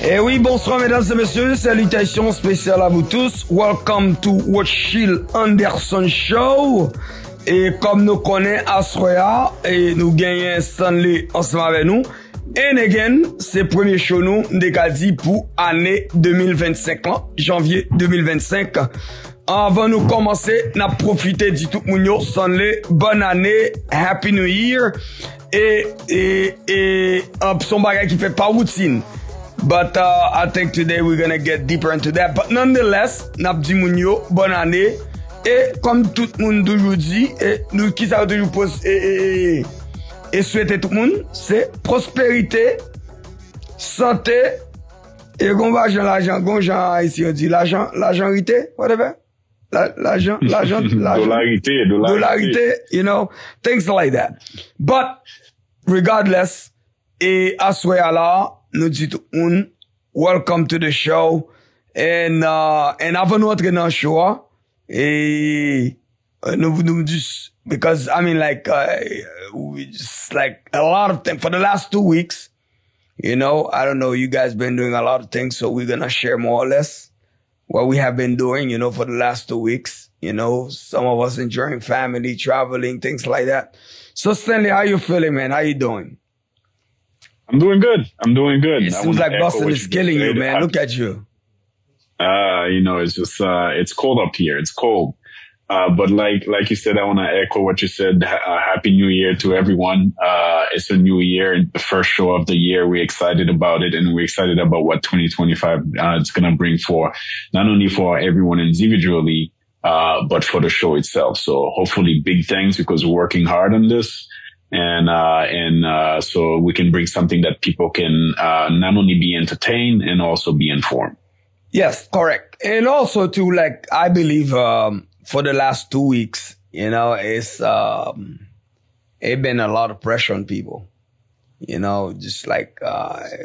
Eh oui, bonsoir mesdames et messieurs, salutations spéciales à vous tous. Welcome to ROTSCHILL Anderson Show. Et comme nous connaissons Asroya, et nous gagnons Stanley ensemble avec nous. And again, c'est le premier show nous, dit pour année 2025, janvier 2025. Avant de commencer, nous avons profité de tout le monde, Stanley, bonne année, Happy New Year. Et son bagage qui fait pas routine. But I think today we're gonna get deeper into that. But nonetheless, Nabdi Mounio, bonne année. Et comme tout le monde toujours dit, et nous qui ça toujours pose et souhaiter tout le monde, c'est prospérité, santé et l'argent ici on dit l'argentrité, whatever. L'argent, dollarité, you know, things like that. But regardless, et à ce là, nous dit tout le monde, welcome to the show. And avant nous entrer dans le show, et nous disons, because I mean like, we just like a lot of things for the last 2 weeks, you know, I don't know, you guys been doing a lot of things, so we're gonna share more or less what we have been doing, you know, for the last 2 weeks, you know, some of us enjoying family, traveling, things like that. So Stanley, how you feeling, man? How you doing? I'm doing good. It seems like Boston is killing you, man. Look at you. You know, it's just, it's cold up here. It's cold. But like you said, I want to echo what you said. Happy New Year to everyone. It's a new year, the first show of the year. We're excited about it, and we're excited about what 2025 is going to bring for not only for everyone individually, but for the show itself. So hopefully big things, because we're working hard on this. And so we can bring something that people can, not only be entertained and also be informed. Yes, correct. And also too, like, I believe, for the last 2 weeks, you know, it's been a lot of pressure on people, you know, just like,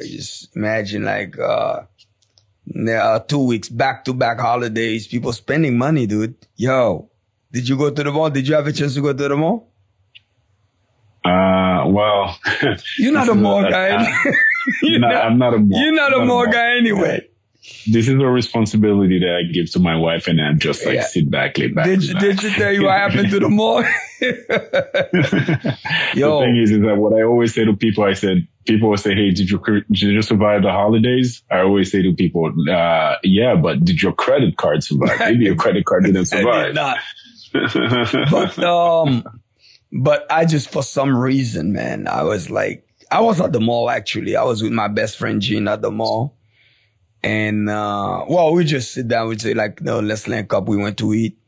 just imagine like, there are 2 weeks back to back holidays, people spending money, dude. Yo, did you go to the mall? Did you have a chance to go to the mall? Well, you're not a mall guy. I'm not a mall. You're not a mall guy anyway. This is a responsibility that I give to my wife, and I just like sit back, lay back. Did you tell you what happened to the mall? Yo. The thing is that what I always say to people, people will say, hey, did you survive the holidays? I always say to people, yeah, but did your credit card survive? Maybe your credit card didn't survive. Did not. But I just, for some reason, man, I was at the mall actually. I was with my best friend Jean at the mall. And, well, we just sit down, we say like, no, let's link up. We went to eat.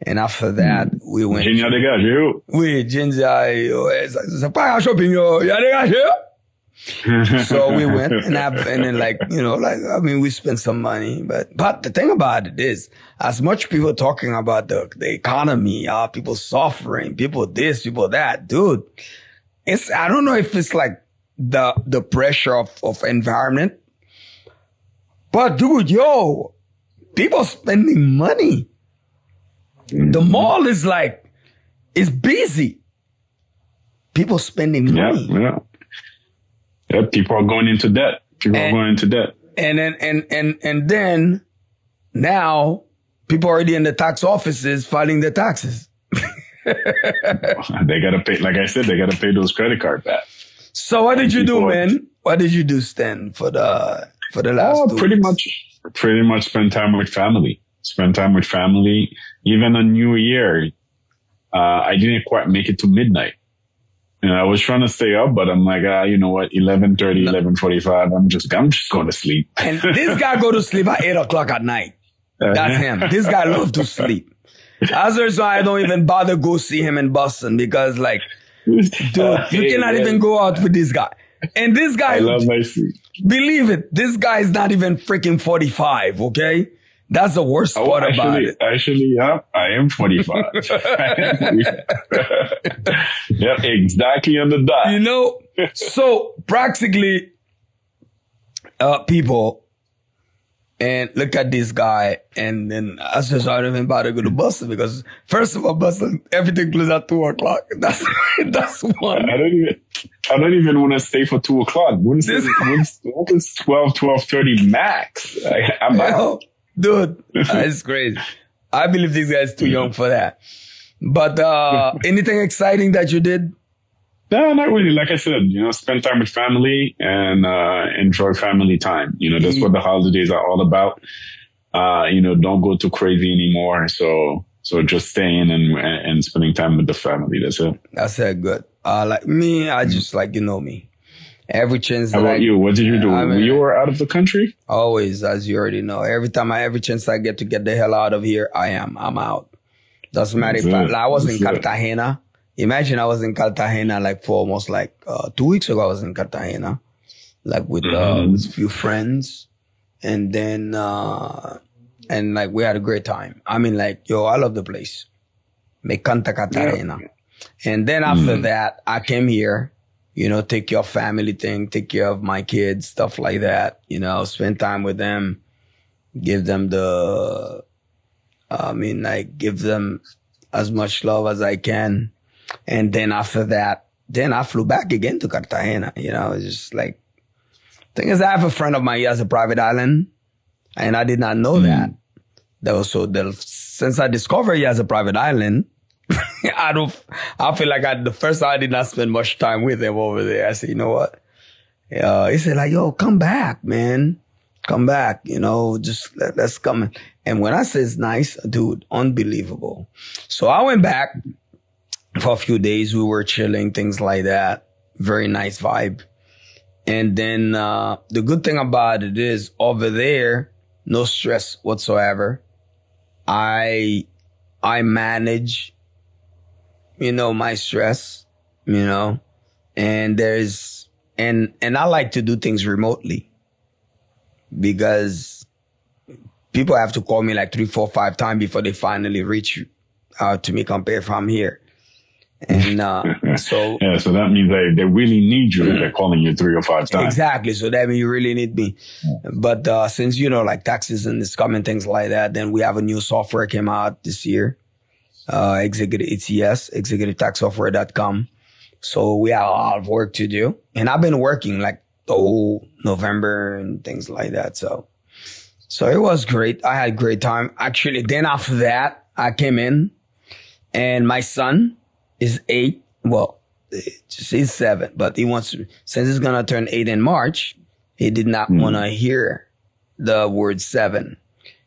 And after that, we went. Jean, y'a dégagé, yo. Oui, Jean, c'est pas un shopping, yo. Y'a dégagé, yo. So we went and then like, you know, like, I mean, we spent some money, but the thing about it is, as much people talking about the economy, people suffering, people this, people that, dude, I don't know if it's like the pressure of environment, but dude, yo, people spending money. The mall is like, it's busy. People spending money. Yeah, people are going into debt. And then now people are already in the tax offices filing their taxes. They gotta pay, like I said, they gotta pay those credit card back. So what did you do, man? What did you do, Stan, for the last 2 weeks? Pretty much spend time with family. Even on New Year, I didn't quite make it to midnight. And I was trying to stay up, but I'm like, you know what, 11:30, 11:45, I'm just going to sleep. And this guy go to sleep at 8 o'clock at night. That's him. This guy loves to sleep. As a result, I don't even bother go see him in Boston because like, dude, you cannot even go out with this guy. And this guy, I love my sleep. Believe it, this guy is not even freaking 45, okay? That's the worst part about it. Actually, yeah, I am 45. Yeah, exactly on the dot. You know, so practically, people, And look at this guy. And then I just not even about to go to Boston because first of all, Boston, everything closes at 2 o'clock. That's one. I don't even want to stay for 2 o'clock. What is 12:30 max? I'm out. Dude, it's crazy. I believe this guy is too young for that. But anything exciting that you did? No, not really. Like I said, spend time with family and enjoy family time. That's what the holidays are all about. Don't go too crazy anymore. So just staying and spending time with the family. That's it. That's good. Like me, I just me. Every chance. How about you? What did you do? You were out of the country? Always, as you already know. Every chance I get to get the hell out of here, I'm out. Doesn't matter if I was in Cartagena. Imagine I was in Cartagena for almost 2 weeks ago. I was in Cartagena, with a few friends, and then we had a great time. I love the place. Me canta Cartagena, and then after that, I came here. Take care of family thing, take care of my kids, stuff like that. Spend time with them, give them give them as much love as I can. And then after that, I flew back again to Cartagena. It's just thing is, I have a friend of mine, he has a private island, and I did not know that. Since I discovered he has a private island, I feel like the first time I did not spend much time with him over there. I said, you know what? He said yo, come back, man. Come back, just let's come. And when I say it's nice, dude, unbelievable. So I went back for a few days. We were chilling, things like that. Very nice vibe. And then the good thing about it is over there, no stress whatsoever. I manage, my stress, and and I like to do things remotely because people have to call me 3, 4, 5 times before they finally reach out to me compared from here. And so that means they really need you if they're calling you 3 or 5 times. Exactly. So that means you really need me. But since taxes and this coming, things like that, then we have a new software came out this year. Executive ETS, executivetaxsoftware.com. So we have a lot of work to do. And I've been working the whole November and things like that. So it was great. I had a great time. Actually, then after that, I came in and my son is 8. Well, he's 7, but he wants to, since he's going to turn 8 in March, he did not want to hear the word 7.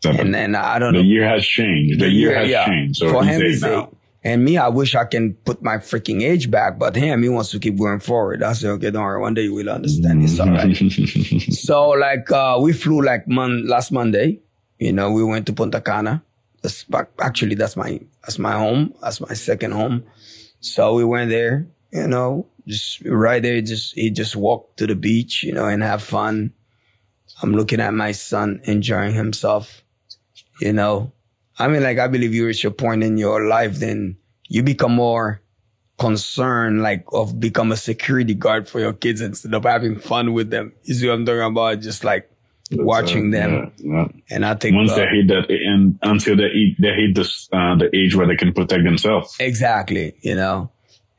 And I don't know. The year has changed. The year has changed. So for him, he's 8 now. And me, I wish I can put my freaking age back, but him, he wants to keep going forward. I said, okay, don't worry. One day you will understand. It's all right. So we flew last Monday. We went to Punta Cana. Actually, that's my home. That's my second home. So we went there, just right there. He just walked to the beach, and have fun. I'm looking at my son enjoying himself, I believe you reach a point in your life, then you become more concerned, of become a security guard for your kids instead of having fun with them. You see what I'm talking about? Just watching them. Yeah. And I think once they hit that, and until they hit the age where they can protect themselves. Exactly,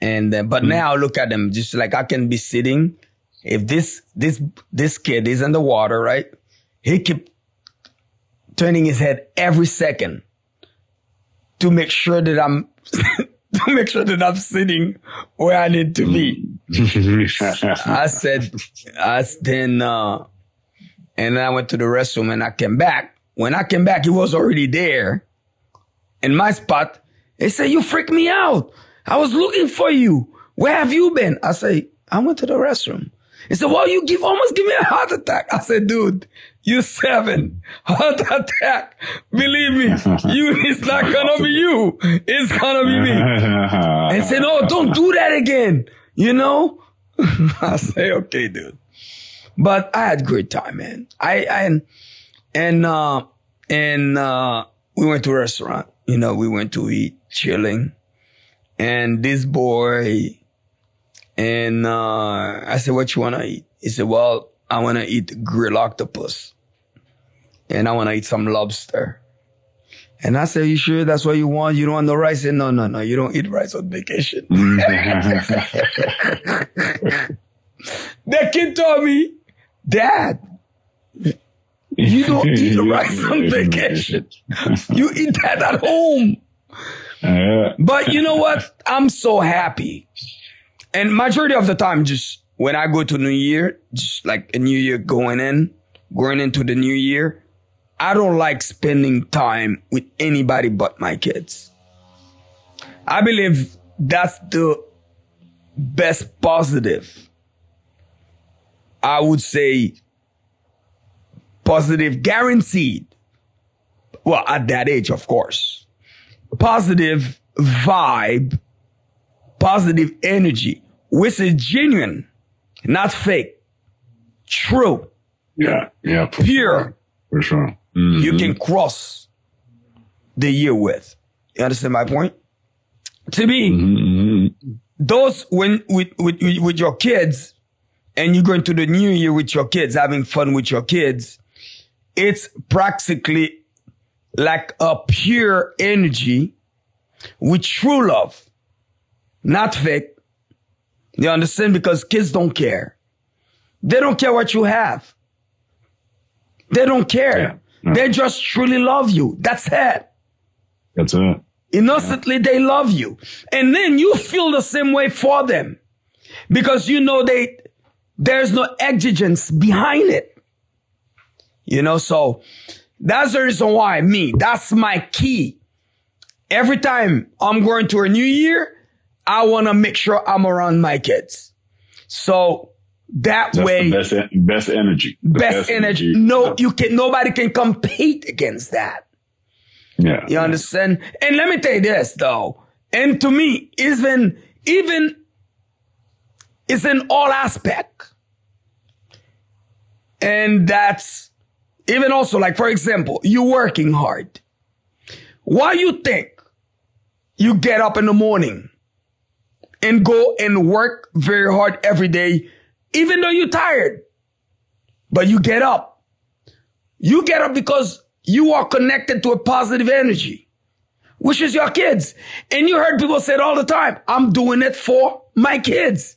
And but now look at them, just I can be sitting. If this kid is in the water, right? He keep turning his head every second to make sure that I'm sitting where I need to be. And then I went to the restroom and I came back. When I came back, he was already there in my spot. They said, you freaked me out. I was looking for you. Where have you been? I say, I went to the restroom. He said, well, you almost give me a heart attack. I said, dude, you're 7. Heart attack. Believe me, it's not gonna be you. It's gonna be me. And he said, no, don't do that again. I say, okay, dude. But I had a great time, man. We went to a restaurant. We went to eat, chilling. And this boy, and I said, what you want to eat? He said, well, I want to eat grilled octopus. and I want to eat some lobster. And I said, you sure that's what you want? You don't want no rice? He said, no, you don't eat rice on vacation. The kid told me, Dad, you don't eat rice on vacation. You eat that at home. But you know what? I'm so happy. And majority of the time, just when I go to New Year, just like a New Year going into the New Year, I don't like spending time with anybody but my kids. I believe that's the best positive. I would say positive guaranteed. Well, at that age, of course. Positive vibe, positive energy, which is genuine, not fake, true. Yeah, pure. For sure. You can cross the year with. You understand my point? To me, those when with your kids, and you go into the new year with your kids, having fun with your kids, it's practically like a pure energy with true love, not fake. You understand? Because kids don't care. They don't care what you have. They don't care. Yeah. No. They just truly love you. That's it. That's it. Innocently, they love you. And then you feel the same way for them. Because you know there's no exigence behind it. You know, so that's the reason why that's my key. Every time I'm going to a new year, I want to make sure I'm around my kids. So that's way, the best energy. Best energy. No, nobody can compete against that. Yeah. You understand? And let me tell you this though. And to me, even it's in all aspect. And that's even also like, for example, you working hard. Why you think you get up in the morning and go and work very hard every day, even though you're tired, but you get up? You get up because you are connected to a positive energy, which is your kids. And you heard people say it all the time, I'm doing it for my kids.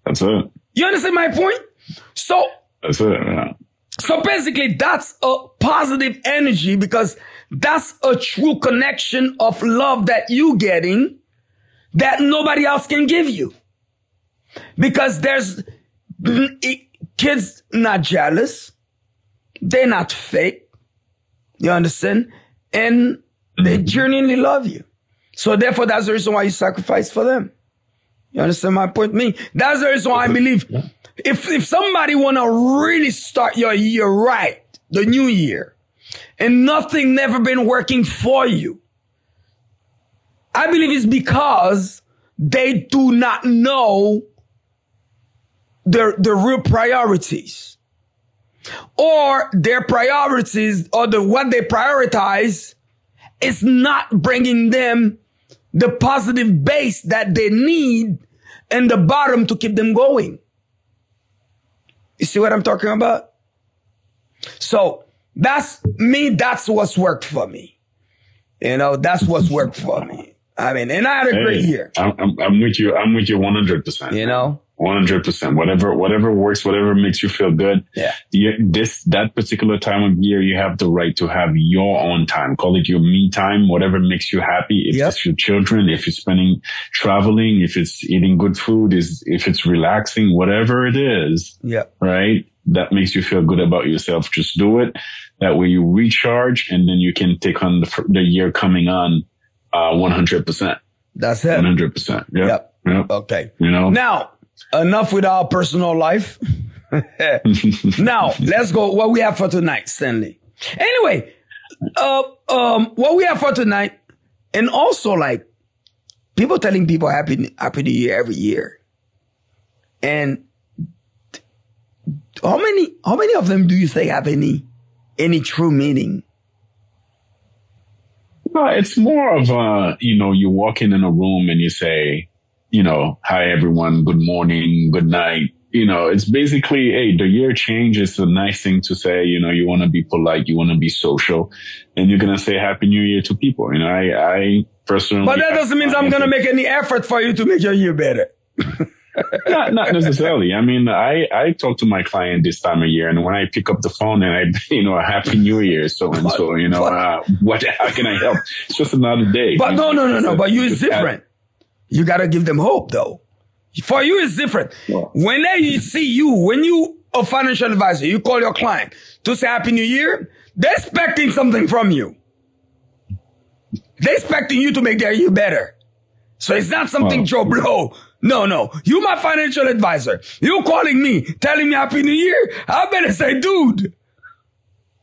That's it. You understand my point? So that's it, yeah. So basically that's a positive energy because that's a true connection of love that you getting that nobody else can give you. Because kids not jealous. They're not fake. You understand? And they genuinely love you. So therefore, that's the reason why you sacrifice for them. You understand my point? That's the reason why I believe if somebody want to really start your year right, the new year, and nothing never been working for you, I believe it's because they do not know the real priorities, or their priorities, or what they prioritize is not bringing them the positive base that they need and the bottom to keep them going. You see what I'm talking about? So that's what's worked for me. You know, that's what's worked for me. I mean, and I had a great year. I'm with you. I'm with you 100%. You know? 100%. Whatever works, whatever makes you feel good. Yeah. That particular time of year, you have the right to have your own time. Call it your me time, whatever makes you happy. If it's your children, if you're traveling, if it's eating good food, if it's relaxing, whatever it is. Yeah. Right. That makes you feel good about yourself. Just do it. That way you recharge and then you can take on the year coming on, 100%. That's it. 100%. Yep. Okay. You know, now, enough with our personal life. Now, let's go what we have for tonight, Stanley. Anyway, what we have for tonight, and also like people telling people happy New Year every year. And how many of them do you think have any true meaning? It's more of you walk in a room and you say, hi everyone, good morning, good night, it's basically, hey, the year change is a nice thing to say. You want to be polite, you want to be social, and you're gonna say Happy New Year to people. I personally. But that doesn't mean I'm gonna make any effort for you to make your year better. Not necessarily. I mean, I talk to my client this time of year, and when I pick up the phone and a Happy New Year, so and so, how can I help? It's just another day. But no. But you is different. You gotta give them hope, though. For you, it's different. Well, When they see you, when you a financial advisor, you call your client to say Happy New Year, they're expecting something from you. They're expecting you to make their year better. So it's not something Joe Blow. No. You my financial advisor. You calling me, telling me Happy New Year? I better say, dude,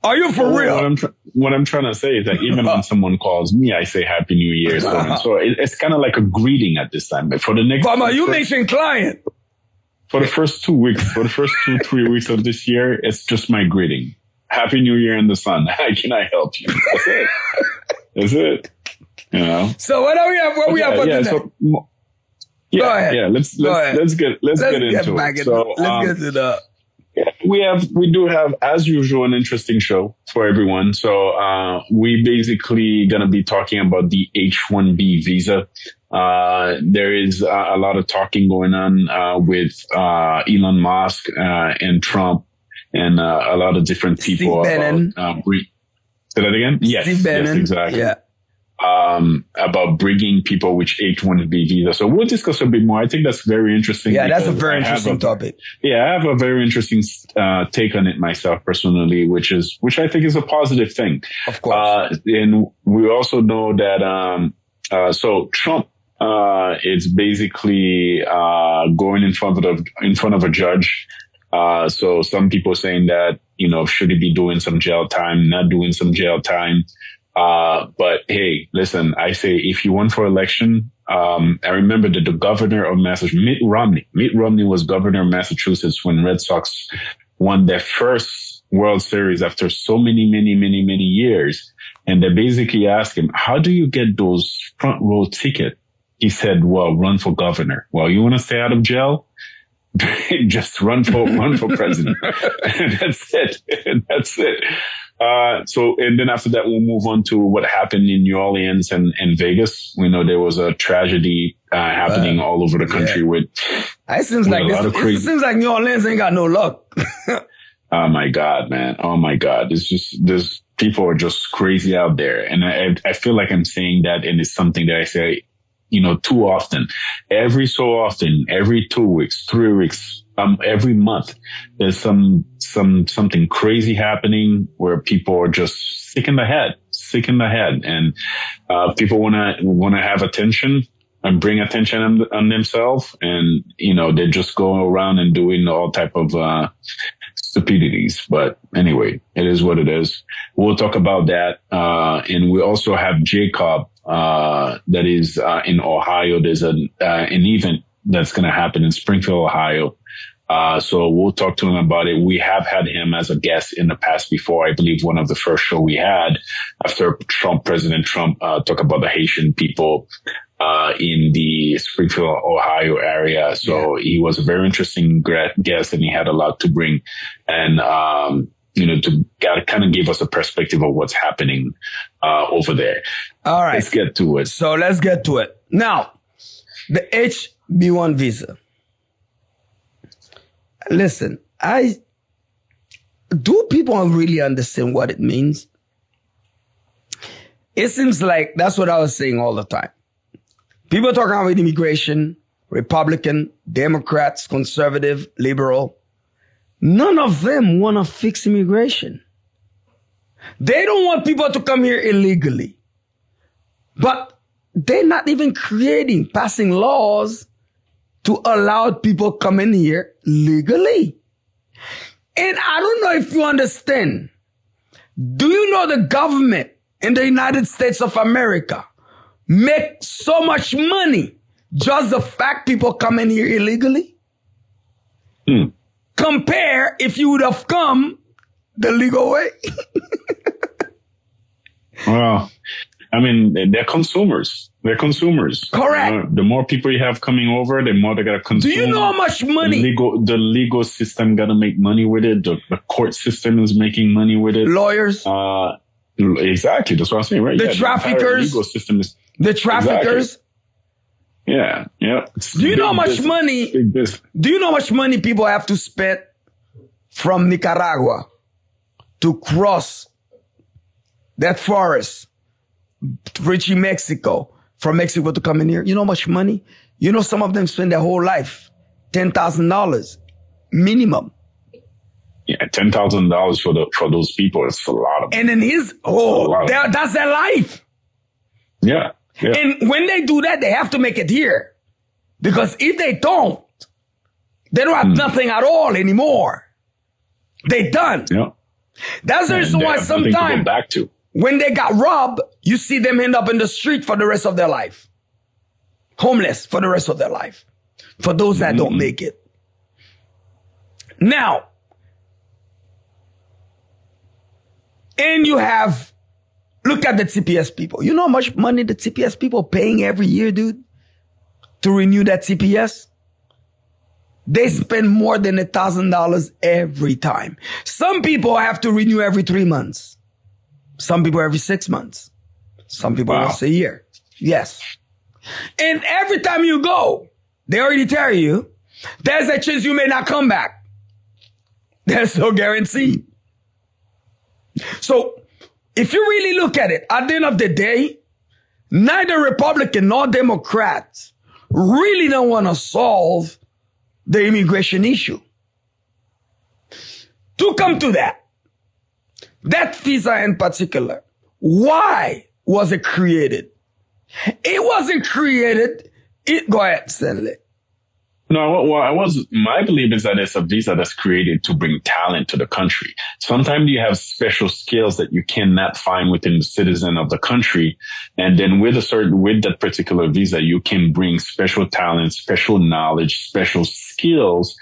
are you for real? What I'm trying to say is that even when someone calls me, I say Happy New Year. So it's kind of like a greeting at this time. But for the next... But you mentioned client. For the first 2 weeks, 3 weeks of this year, it's just my greeting. Happy New Year in the sun. How can I help you? That's it. That's it. So what do we have? What we have for today? Go ahead. Yeah. Let's get into it. So let's get to the. We do have, as usual, an interesting show for everyone. So we basically gonna be talking about the H-1B visa. There is a lot of talking going on with Elon Musk and Trump and a lot of different people. Steve Bannon. Say that again? Yes, Steve Bannon. Yes, exactly. Yeah. About bringing people with H-1B visa. So we'll discuss a bit more. I think that's very interesting. Yeah, that's a very interesting topic. Yeah, I have a very interesting take on it myself personally, which I think is a positive thing. Of course. And we also know that so Trump is basically going in front of a judge. So some people saying that, should he be doing some jail time, not doing some jail time. But hey, listen, I say if you won for election, I remember that the governor of Massachusetts, Mitt Romney was governor of Massachusetts when Red Sox won their first World Series after so many years. And they basically asked him, how do you get those front row tickets? He said, well, run for governor. Well, you want to stay out of jail? Just run for president. That's it. So, and then after that, we'll move on to what happened in New Orleans and Vegas. We know there was a tragedy, happening all over the country with it seems like New Orleans ain't got no luck. Oh my God, man. Oh my God. There's people are just crazy out there. And I feel like I'm saying that, and it's something that I say, too often. Every so often, every 2 weeks, 3 weeks, every month, there's something crazy happening where people are just sick in the head, and people wanna have attention and bring attention on themselves, and they just go around and doing all type of stupidities. But anyway, it is what it is. We'll talk about that, and we also have Jacob that is in Ohio. There's an event that's going to happen in Springfield, Ohio. So we'll talk to him about it. We have had him as a guest in the past before. I believe one of the first show we had after President Trump talked about the Haitian people in the Springfield, Ohio area. So he was a very interesting guest, and he had a lot to bring. And to kind of give us a perspective of what's happening over there. All right. Let's get to it. So let's get to it. Now, the HB1 visa. Listen, do people really understand what it means? It seems like that's what I was saying all the time. People talking about immigration, Republican, Democrats, conservative, liberal. None of them want to fix immigration. They don't want people to come here illegally. But they're not even passing laws to allow people come in here legally. And I don't know if you understand. Do you know the government in the United States of America make so much money just the fact people come in here illegally? Compare if you would have come the legal way. Well, I mean, they're consumers. They're consumers. Correct. The more people you have coming over, the more they gotta consume. Do you know how much money? The legal system gotta make money with it. The court system is making money with it. Lawyers. Exactly. That's what I'm saying, right? The traffickers. The legal system is. The traffickers. Exactly. Yeah. Do you know how much money? Do you know how much money people have to spend from Nicaragua to cross that forest, reaching Mexico, from Mexico to come in here? You know how much money? You know, some of them spend their whole life, $10,000 minimum. Yeah, $10,000 for those people is a lot of money. And then that's their life. Yeah. And when they do that, they have to make it here. Because if they don't have nothing at all anymore. They done. Yeah. That's the reason why sometimes when they got robbed, you see them end up in the street for the rest of their life. Homeless for the rest of their life. For those that don't make it. Now, and you have, look at the TPS people. You know how much money the TPS people paying every year, dude, to renew that TPS? They spend more than $1,000 every time. Some people have to renew every 3 months. Some people every 6 months. Some people once a year. Yes. And every time you go, they already tell you, there's a chance you may not come back. There's no guarantee. So, if you really look at it, at the end of the day, neither Republican nor Democrats really don't want to solve the immigration issue. To come to that visa in particular, why was it created? It wasn't created. Go ahead, Stanley. No, my belief is that it's a visa that's created to bring talent to the country. Sometimes you have special skills that you cannot find within the citizen of the country. And then with that particular visa, you can bring special talent, special knowledge, special skills,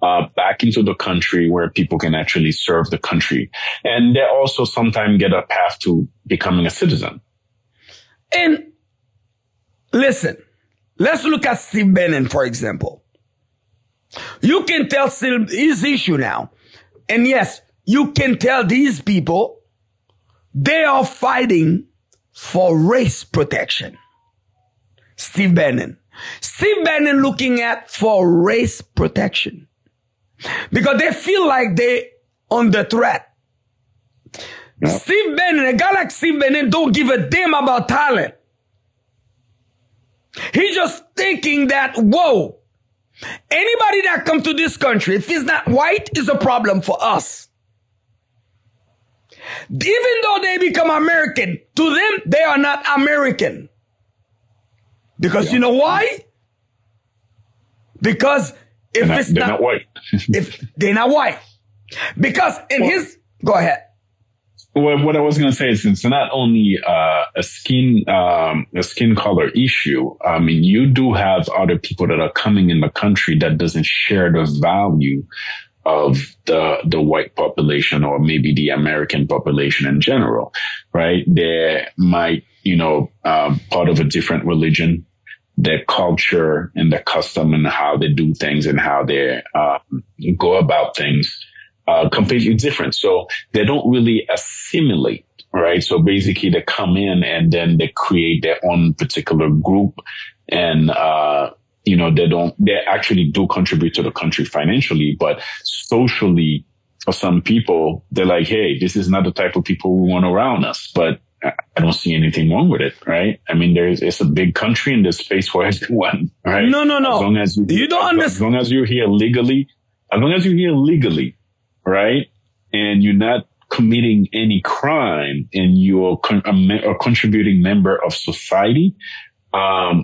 back into the country where people can actually serve the country. And they also sometimes get a path to becoming a citizen. And listen, let's look at Steve Bannon, for example. You can tell his issue now. And yes, you can tell these people, they are fighting for race protection. Steve Bannon looking at for race protection. Because they feel like they under threat. Yep. Steve Bannon, a guy like Steve Bannon don't give a damn about talent. He's just thinking that, whoa, anybody that comes to this country, if he's not white, is a problem for us. Even though they become American, to them, they are not American. Because you know why? Because if they're not white. If they're not white. Because go ahead. Well, what I was going to say is it's not only a skin color issue. I mean, you do have other people that are coming in the country that doesn't share the value of the white population or maybe the American population in general, right? They might, part of a different religion, their culture and their custom and how they do things and how they go about things. Completely different. So they don't really assimilate, right? So basically they come in and then they create their own particular group and, they actually do contribute to the country financially, but socially for some people, they're like, hey, this is not the type of people we want around us, but I don't see anything wrong with it, right? I mean, it's a big country and there's space for everyone, right? No. As long as as long as you're here legally, right? And you're not committing any crime and you're a contributing member of society, I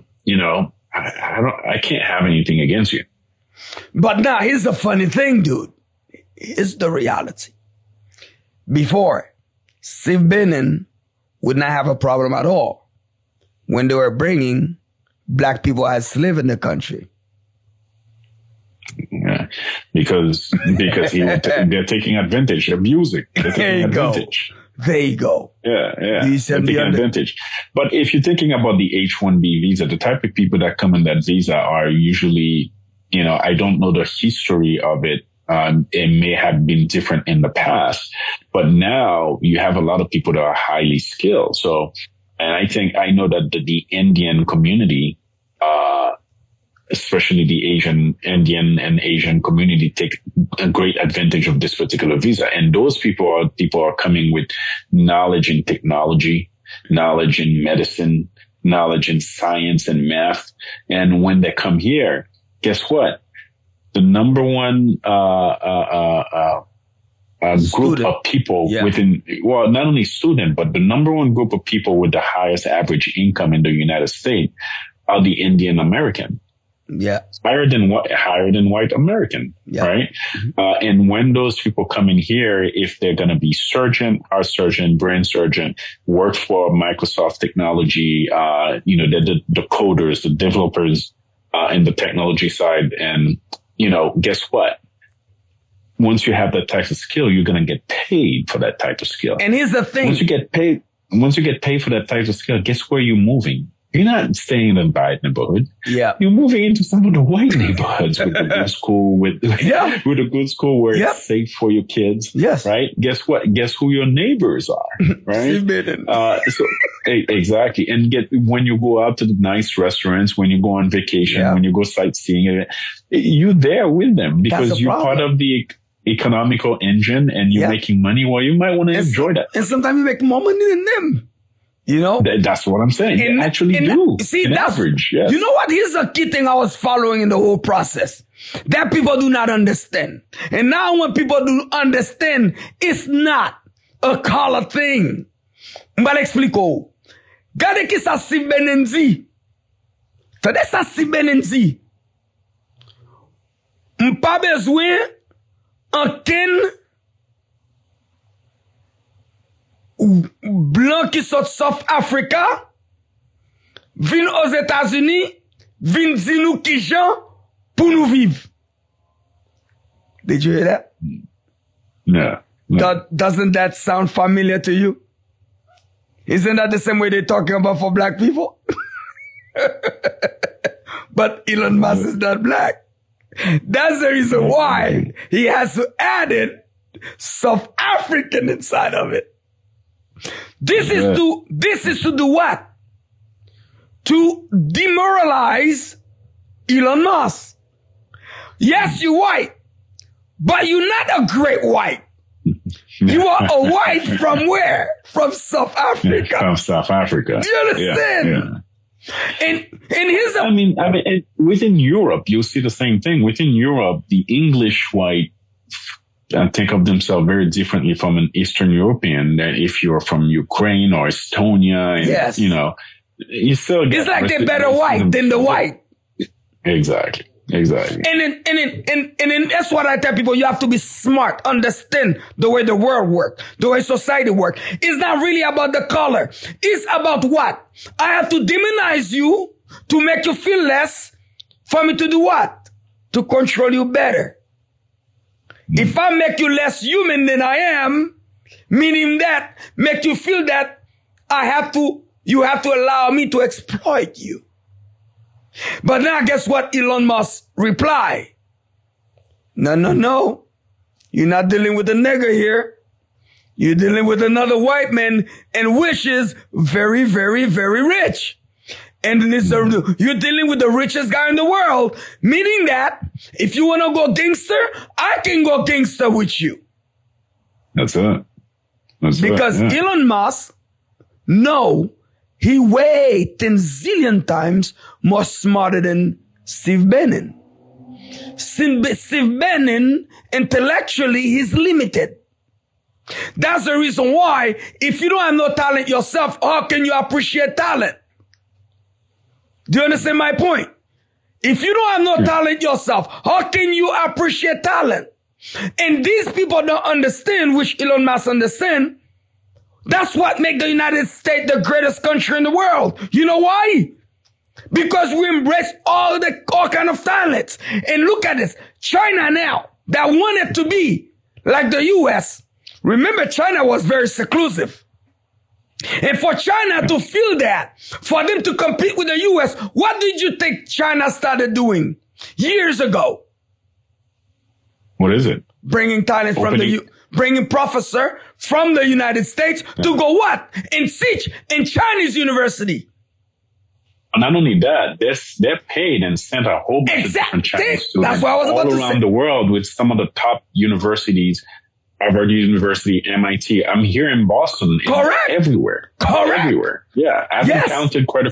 can't have anything against you. But now here's the funny thing, dude. Here's the reality. Before, Steve Bannon would not have a problem at all when they were bringing black people as slaves in the country. Yeah, because they're taking advantage, abusing. They're taking advantage. There you go. Yeah. They're taking advantage. But if you're thinking about the H-1B visa, the type of people that come in that visa are usually, I don't know the history of it. It may have been different in the past, but now you have a lot of people that are highly skilled. So, and I know that the Indian community, especially the Indian and Asian community, take a great advantage of this particular visa. And those people are coming with knowledge in technology, knowledge in medicine, knowledge in science and math. And when they come here, guess what? The number one group of people not only student, but the number one group of people with the highest average income in the United States are the Indian American. Yeah. Higher than white American, right? Mm-hmm. And when those people come in here, if they're going to be surgeon, heart surgeon, brain surgeon, work for Microsoft technology, the coders, the developers, in the technology side. And, guess what? Once you have that type of skill, you're going to get paid for that type of skill. And here's the thing. Once you get paid for that type of skill, guess where you're moving? You're not staying in the bad neighborhood. Yeah. You're moving into some of the white neighborhoods with a good school, with a good school where it's safe for your kids. Yes. Right? Guess what? Guess who your neighbors are, right? Exactly. And when you go out to the nice restaurants, when you go on vacation, when you go sightseeing, you're there with them because you're part of the economical engine and you're making money. Well, you might want to enjoy that. And sometimes you make more money than them. That's what I'm saying. They actually do. See, that's average. Yes. You know what? Here's a key thing I was following in the whole process that people do not understand. And now when people do understand, it's not a color thing. M'ba l'explico. Gade ki sa si benenzi. Tade sa si benenzi. M'pa bezwen an ken blanc qui sort South Africa, vin aux États-Unis, vin di nou ki jan pou nou viv. Did you hear that? No. Doesn't that sound familiar to you? Isn't that the same way they're talking about for black people? But Elon Musk is not black. That's the reason why he has to add it South African inside of it. This is to do what? To demoralize Elon Musk. Yes, you're white, but you're not a great white. You are a white from where? From South Africa. From South Africa. Do you understand? Yeah. And here's I mean, within Europe, you'll see the same thing. Within Europe, the English white think of themselves very differently from an Eastern European than if you're from Ukraine or Estonia. And, you still get. It's like they're better white than the white. Exactly. And then that's what I tell people. You have to be smart, understand the way the world works, the way society works. It's not really about the color. It's about what? I have to demonize you to make you feel less for me to do what? To control you better. If I make you less human than I am, meaning that make you feel that you have to allow me to exploit you. But now guess what Elon Musk reply? No. You're not dealing with a nigger here. You're dealing with another white man and which is very, very, very rich. And you're dealing with the richest guy in the world, meaning that if you want to go gangster, I can go gangster with you. That's it. Because Elon Musk, he way 10 zillion times more smarter than Steve Bannon. Steve Bannon, intellectually, he's limited. That's the reason why, if you don't have no talent yourself, how can you appreciate talent? Do you understand my point? If you don't have no talent yourself, how can you appreciate talent? And these people don't understand, which Elon Musk understand. That's what makes the United States the greatest country in the world. You know why? Because we embrace all kind of talents. And look at this. China now, that wanted to be like the U.S., Remember, China was very seclusive. And for China to feel that, for them to compete with the U.S., what did you think China started doing years ago? What is it? Bringing talent from bringing professor from the United States to go what? And teach in Chinese university. Not only that, they're paid and sent a whole bunch of different Chinese students That's what I was about all to around say. the world with some of the top universities, Harvard University, MIT. I'm here in Boston. Correct. Everywhere. Correct. Everywhere. Yeah. I've encountered quite a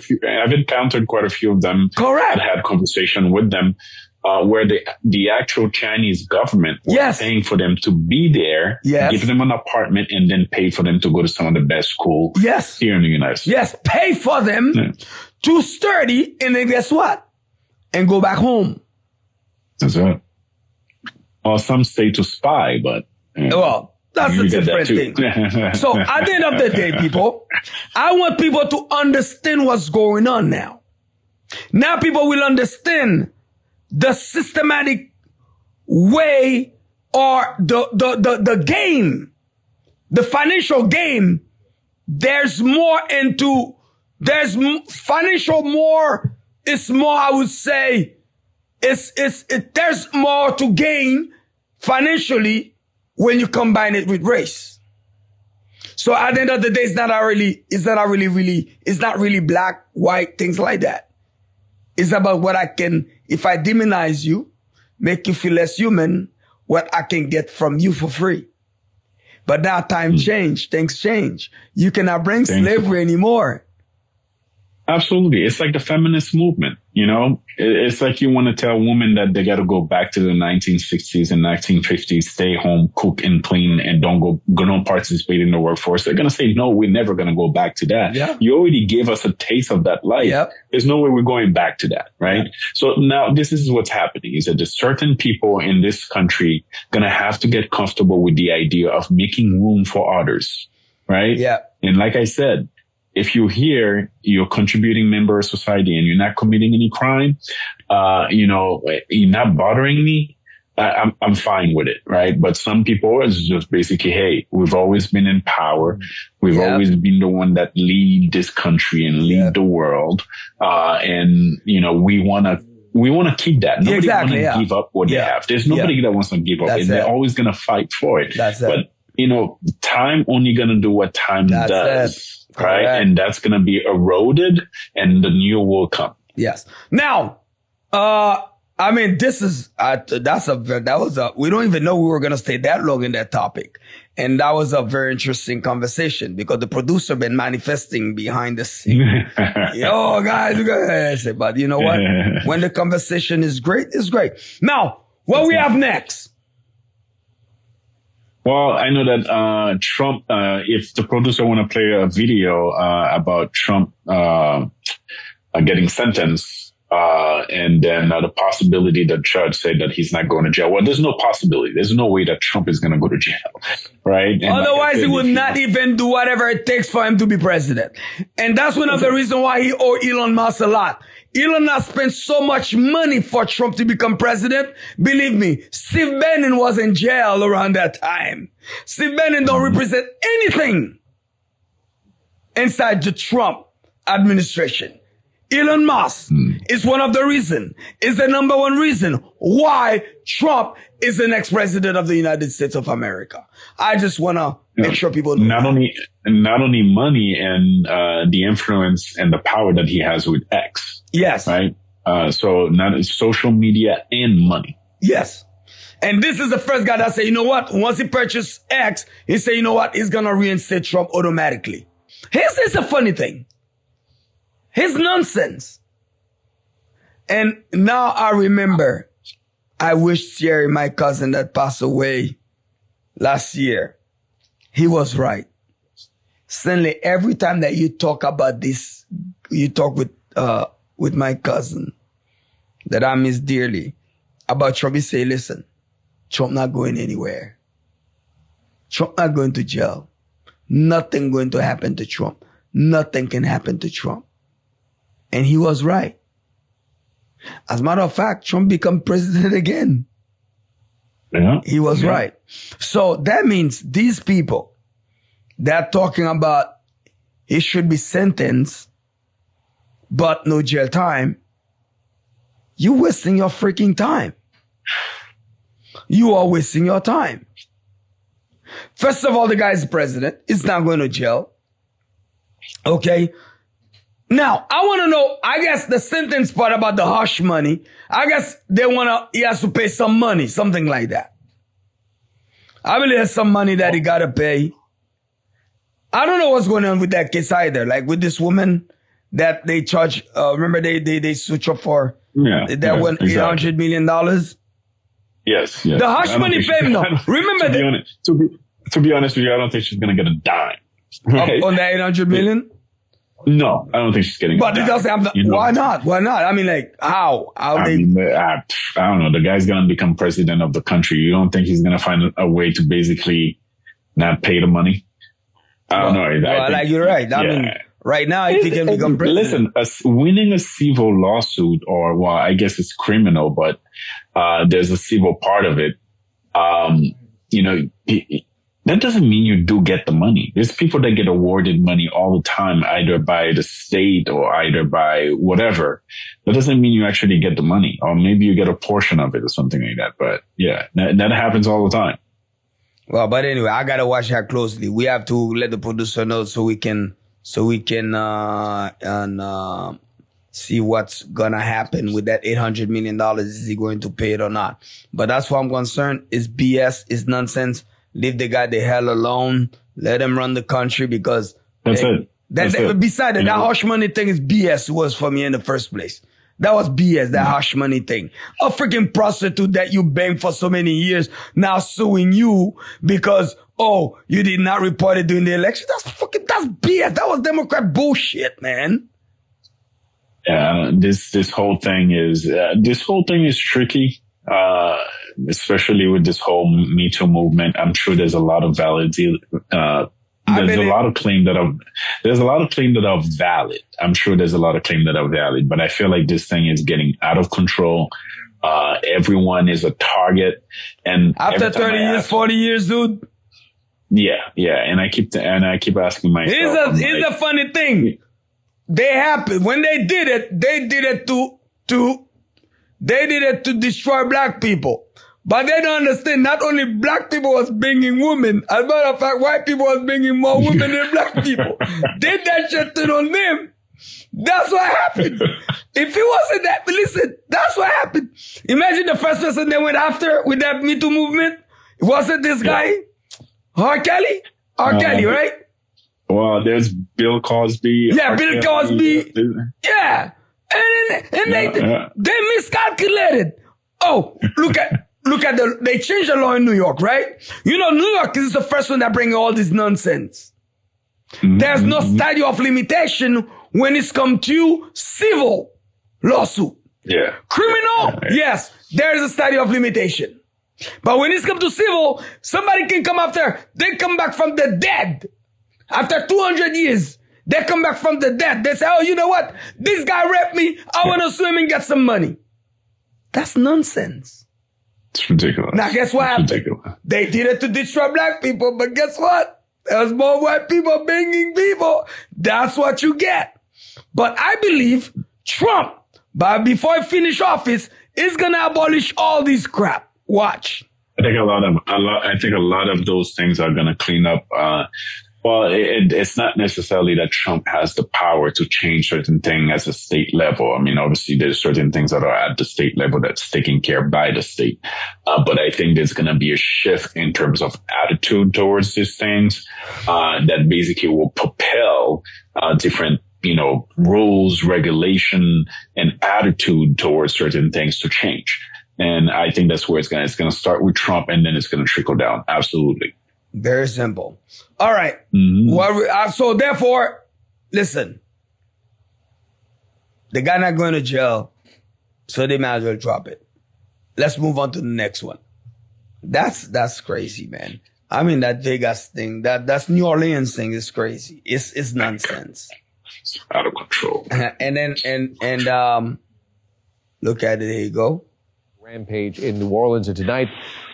few of them. Correct. I had conversation with them. Where the actual Chinese government was paying for them to be there, give them an apartment, and then pay for them to go to some of the best schools here in the United States. Yes, pay for them to study, and then guess what? And go back home. That's right. Or some say to spy, but... well, that's a different thing. So at the end of the day, people, I want people to understand what's going on now. Now people will understand the systematic way or the game, the financial game. There's financial more, it's more, I would say, there's more to gain financially when you combine it with race. So at the end of the day, it's not really black, white, things like that. It's about what I can, if I demonize you, make you feel less human, what I can get from you for free. But now time changed, things change. You cannot bring slavery anymore. Absolutely. It's like the feminist movement, you know? It's like you want to tell women that they got to go back to the 1960s and 1950s, stay home, cook and clean, and don't participate in the workforce. They're going to say, no, we're never going to go back to that. Yeah. You already gave us a taste of that life. Yep. There's no way we're going back to that, right? Yep. So now this is what's happening is that there's certain people in this country going to have to get comfortable with the idea of making room for others, right? Yeah. And like I said, if you're here, you're a contributing member of society and you're not committing any crime, you're not bothering me, I'm fine with it, right? But some people is just basically, hey, we've always been in power. We've always been the one that lead this country and lead the world. We want to keep that. Nobody wants to give up what they have. There's nobody that wants to give up. And they're always going to fight for it. But time only going to do what time does. Right. And that's going to be eroded and the new will come. Yes. Now, this is, we don't even know we were going to stay that long in that topic. And that was a very interesting conversation because the producer been manifesting behind the scene. Yo, guys, but you know what? When the conversation is great, it's great. Now, what we have next? Well, I know that Trump, if the producer want to play a video about Trump getting sentenced, and then the possibility that judge said that he's not going to jail. Well, there's no possibility. There's no way that Trump is going to go to jail, right? And otherwise, he would not even do whatever it takes for him to be president. And that's one of the reasons why he owe Elon Musk a lot. Elon Musk spent so much money for Trump to become president. Believe me, Steve Bannon was in jail around that time. Steve Bannon don't represent anything inside the Trump administration. Elon Musk is one of the reasons, is the number one reason why Trump is the next president of the United States of America. I just want to make sure people know. Not only money and the influence and the power that he has with X. Yes. Right? So not social media and money. Yes. And this is the first guy that say, you know what? Once he purchased X, he say, you know what? He's going to reinstate Trump automatically. Here's a funny thing. His nonsense. And now I remember, I wish Thierry, my cousin that passed away last year, he was right. Stanley, every time that you talk about this, you talk with my cousin that I miss dearly about Trump, he say, listen, Trump not going anywhere. Trump not going to jail. Nothing going to happen to Trump. Nothing can happen to Trump. And he was right. As a matter of fact, Trump become president again. Yeah. He was right. So that means these people that are talking about he should be sentenced, but no jail time, you're wasting your freaking time. You are wasting your time. First of all, the guy's president. He's not going to jail. Okay. Now, I want to know, I guess the sentence part about the hush money, I guess he has to pay some money, something like that. I believe there's some money that he got to pay. I don't know what's going on with that case either. Like with this woman that they charge, remember they switch up for that won $800 million? Yes. The hush money payment, no. Remember to be honest with you, I don't think she's going to get a dime. Right? On that $800 million? No, I don't think she's getting. But it doesn't have. Why not? Why not? I mean, like, how? I don't know. The guy's gonna become president of the country. You don't think he's gonna find a way to basically not pay the money? I don't know. You're right. I mean, right now, if he can become president. Listen, winning a civil lawsuit, I guess it's criminal, but there's a civil part of it. That doesn't mean you do get the money. There's people that get awarded money all the time, either by the state or either by whatever. That doesn't mean you actually get the money, or maybe you get a portion of it or something like that. But yeah, that happens all the time. Well, but anyway, I gotta watch that closely. We have to let the producer know so we can see what's gonna happen with that $800 million. Is he going to pay it or not? But that's what I'm concerned. It's BS. It's nonsense. Leave the guy the hell alone. Let him run the country because that's it. Besides that hush money thing is BS was for me in the first place. That was BS, that hush money thing. A freaking prostitute that you banged for so many years now suing you because, you did not report it during the election. That's BS. That was Democrat bullshit, man. Yeah, this whole thing is tricky. Especially with this whole Me Too movement, I'm sure there's a lot of validity. There's a lot of claim that are valid. I'm sure there's a lot of claim that are valid, but I feel like this thing is getting out of control. Everyone is a target, and after 30 years, 40 years, dude. Yeah, and I keep asking myself. Here's the funny thing. When they did it to destroy black people. But they don't understand, not only black people was banging women, as a matter of fact, white people was banging more women than black people. Did that shit on them. That's what happened. If it wasn't that, listen, that's what happened. Imagine the first person they went after with that Me Too movement. Wasn't this guy? R. Kelly, right? Well, there's Bill Cosby. Yeah, Bill Cosby. Yeah. And they miscalculated. They changed the law in New York, right? You know, New York is the first one that brings all this nonsense. Mm-hmm. There's no statute of limitation when it's come to civil lawsuit. Yeah. Criminal, yes, there's a statute of limitation. But when it's come to civil, somebody can come after, they come back from the dead. After 200 years, they come back from the dead. They say, you know what? This guy raped me. I want to sue him and get some money. That's nonsense. It's ridiculous. Now, guess what happened? Ridiculous. They did it to destroy black people, but guess what? There's more white people banging people. That's what you get. But I believe Trump, before he finish office, is going to abolish all this crap. Watch. I think a lot of those things are going to clean up. It's not necessarily that Trump has the power to change certain things at the state level. I mean, obviously, there's certain things that are at the state level that's taken care of by the state. But I think there's going to be a shift in terms of attitude towards these things that basically will propel different, rules, regulation, and attitude towards certain things to change. And I think that's where it's going to start with Trump, and then it's going to trickle down. Absolutely. Very simple. All right. Mm-hmm. So therefore, listen, the guy not going to jail, so they might as well drop it. Let's move on to the next one. That's crazy, man. I mean, that Vegas thing, that's New Orleans thing is crazy. It's nonsense. It's out of control. And look at it. There you go. Rampage in New Orleans, and tonight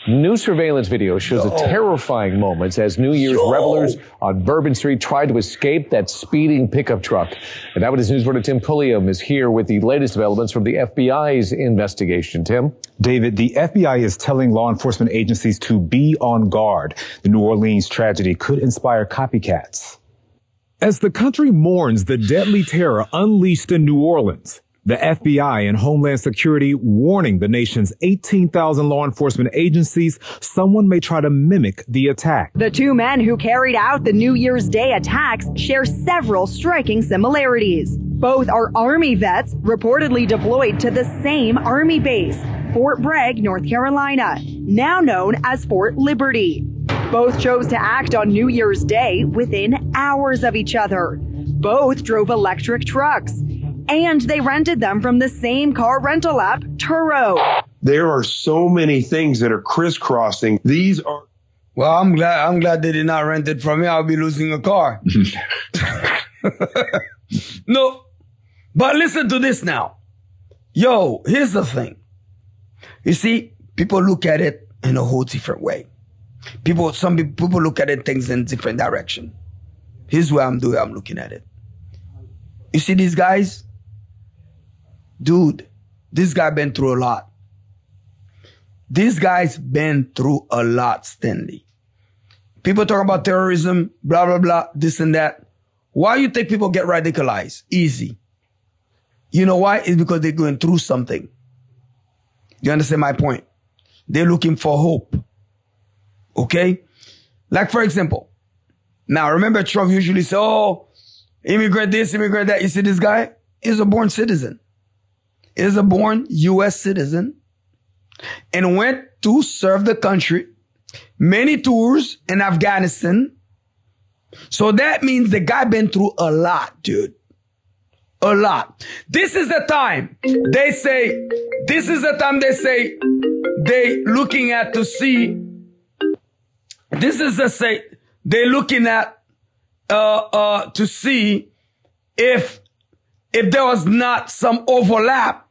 New surveillance video shows a terrifying moments as New Year's revelers on Bourbon Street tried to escape that speeding pickup truck. And Eyewitness News reporter Tim Pulliam is here with the latest developments from the FBI's investigation. Tim? David, the FBI is telling law enforcement agencies to be on guard. The New Orleans tragedy could inspire copycats. As the country mourns the deadly terror unleashed in New Orleans, the FBI and Homeland Security warning the nation's 18,000 law enforcement agencies someone may try to mimic the attack. The two men who carried out the New Year's Day attacks share several striking similarities. Both are Army vets reportedly deployed to the same Army base, Fort Bragg, North Carolina, now known as Fort Liberty. Both chose to act on New Year's Day within hours of each other. Both drove electric trucks, and they rented them from the same car rental app, Turo. There are so many things that are crisscrossing. These are... Well, I'm glad they did not rent it from me. I'll be losing a car. No, but listen to this now. Yo, here's the thing. You see, people look at it in a whole different way. Some people look at it things in different direction. Here's what I'm doing. I'm looking at it. You see these guys? Dude, this guy been through a lot. This guy's been through a lot, Stanley. People talk about terrorism, blah, blah, blah, this and that. Why you think people get radicalized? Easy. You know why? It's because they're going through something. You understand my point? They're looking for hope. Okay? Like, for example, now remember Trump usually say, oh, immigrant this, immigrant that. You see this guy? He's a born citizen. He's a born U.S. citizen and went to serve the country. Many tours in Afghanistan. So that means the guy been through a lot, dude. A lot. This is the time they say they looking at to see. This is they're looking at to see if there was not some overlap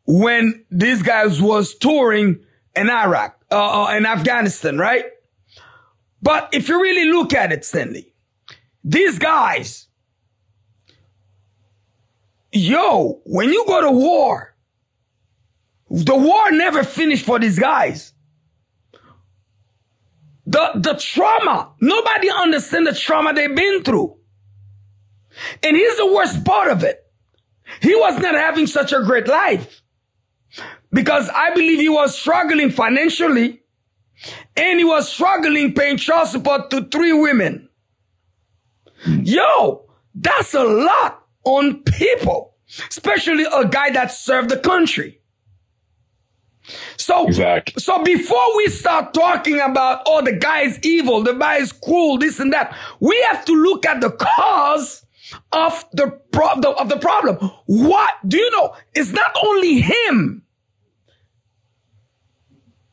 when these guys was touring in Iraq, in Afghanistan, right? But if you really look at it, Stanley, these guys, when you go to war, the war never finished for these guys. The trauma, nobody understands the trauma they've been through. And here's the worst part of it. He was not having such a great life because I believe he was struggling financially and he was struggling paying child support to 3 women. Yo, that's a lot on people, especially a guy that served the country. So, exactly. So before we start talking about, oh, the guy is evil, the guy is cruel, this and that, we have to look at the cause of the problem. What do you know? It's not only him.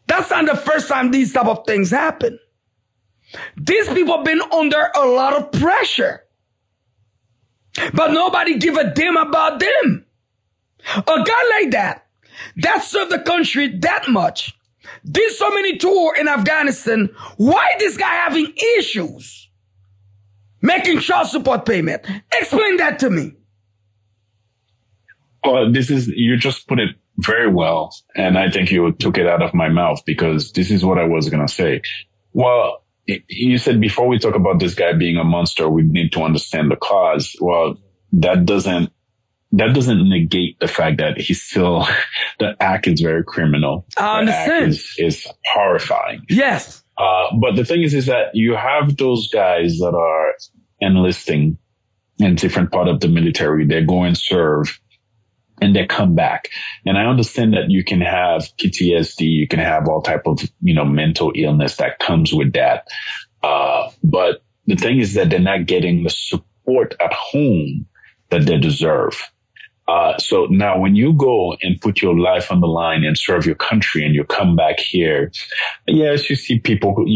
That's not the first time these type of things happen. These people have been under a lot of pressure, but nobody give a damn about them. A guy like that served the country that much, did so many tours in Afghanistan. Why this guy having issues making child support payment? Explain that to me. Well, you just put it very well. And I think you took it out of my mouth because this is what I was going to say. Well, you said before we talk about this guy being a monster, we need to understand the cause. Well, that doesn't negate the fact that he's still, the act is very criminal. I understand. The act is horrifying. Yes. But the thing is that you have those guys that are enlisting in different part of the military. They go and serve and they come back. And I understand that you can have PTSD, you can have all type of, mental illness that comes with that. But the thing is that they're not getting the support at home that they deserve. So now when you go and put your life on the line and serve your country and you come back here, yes, you see people who,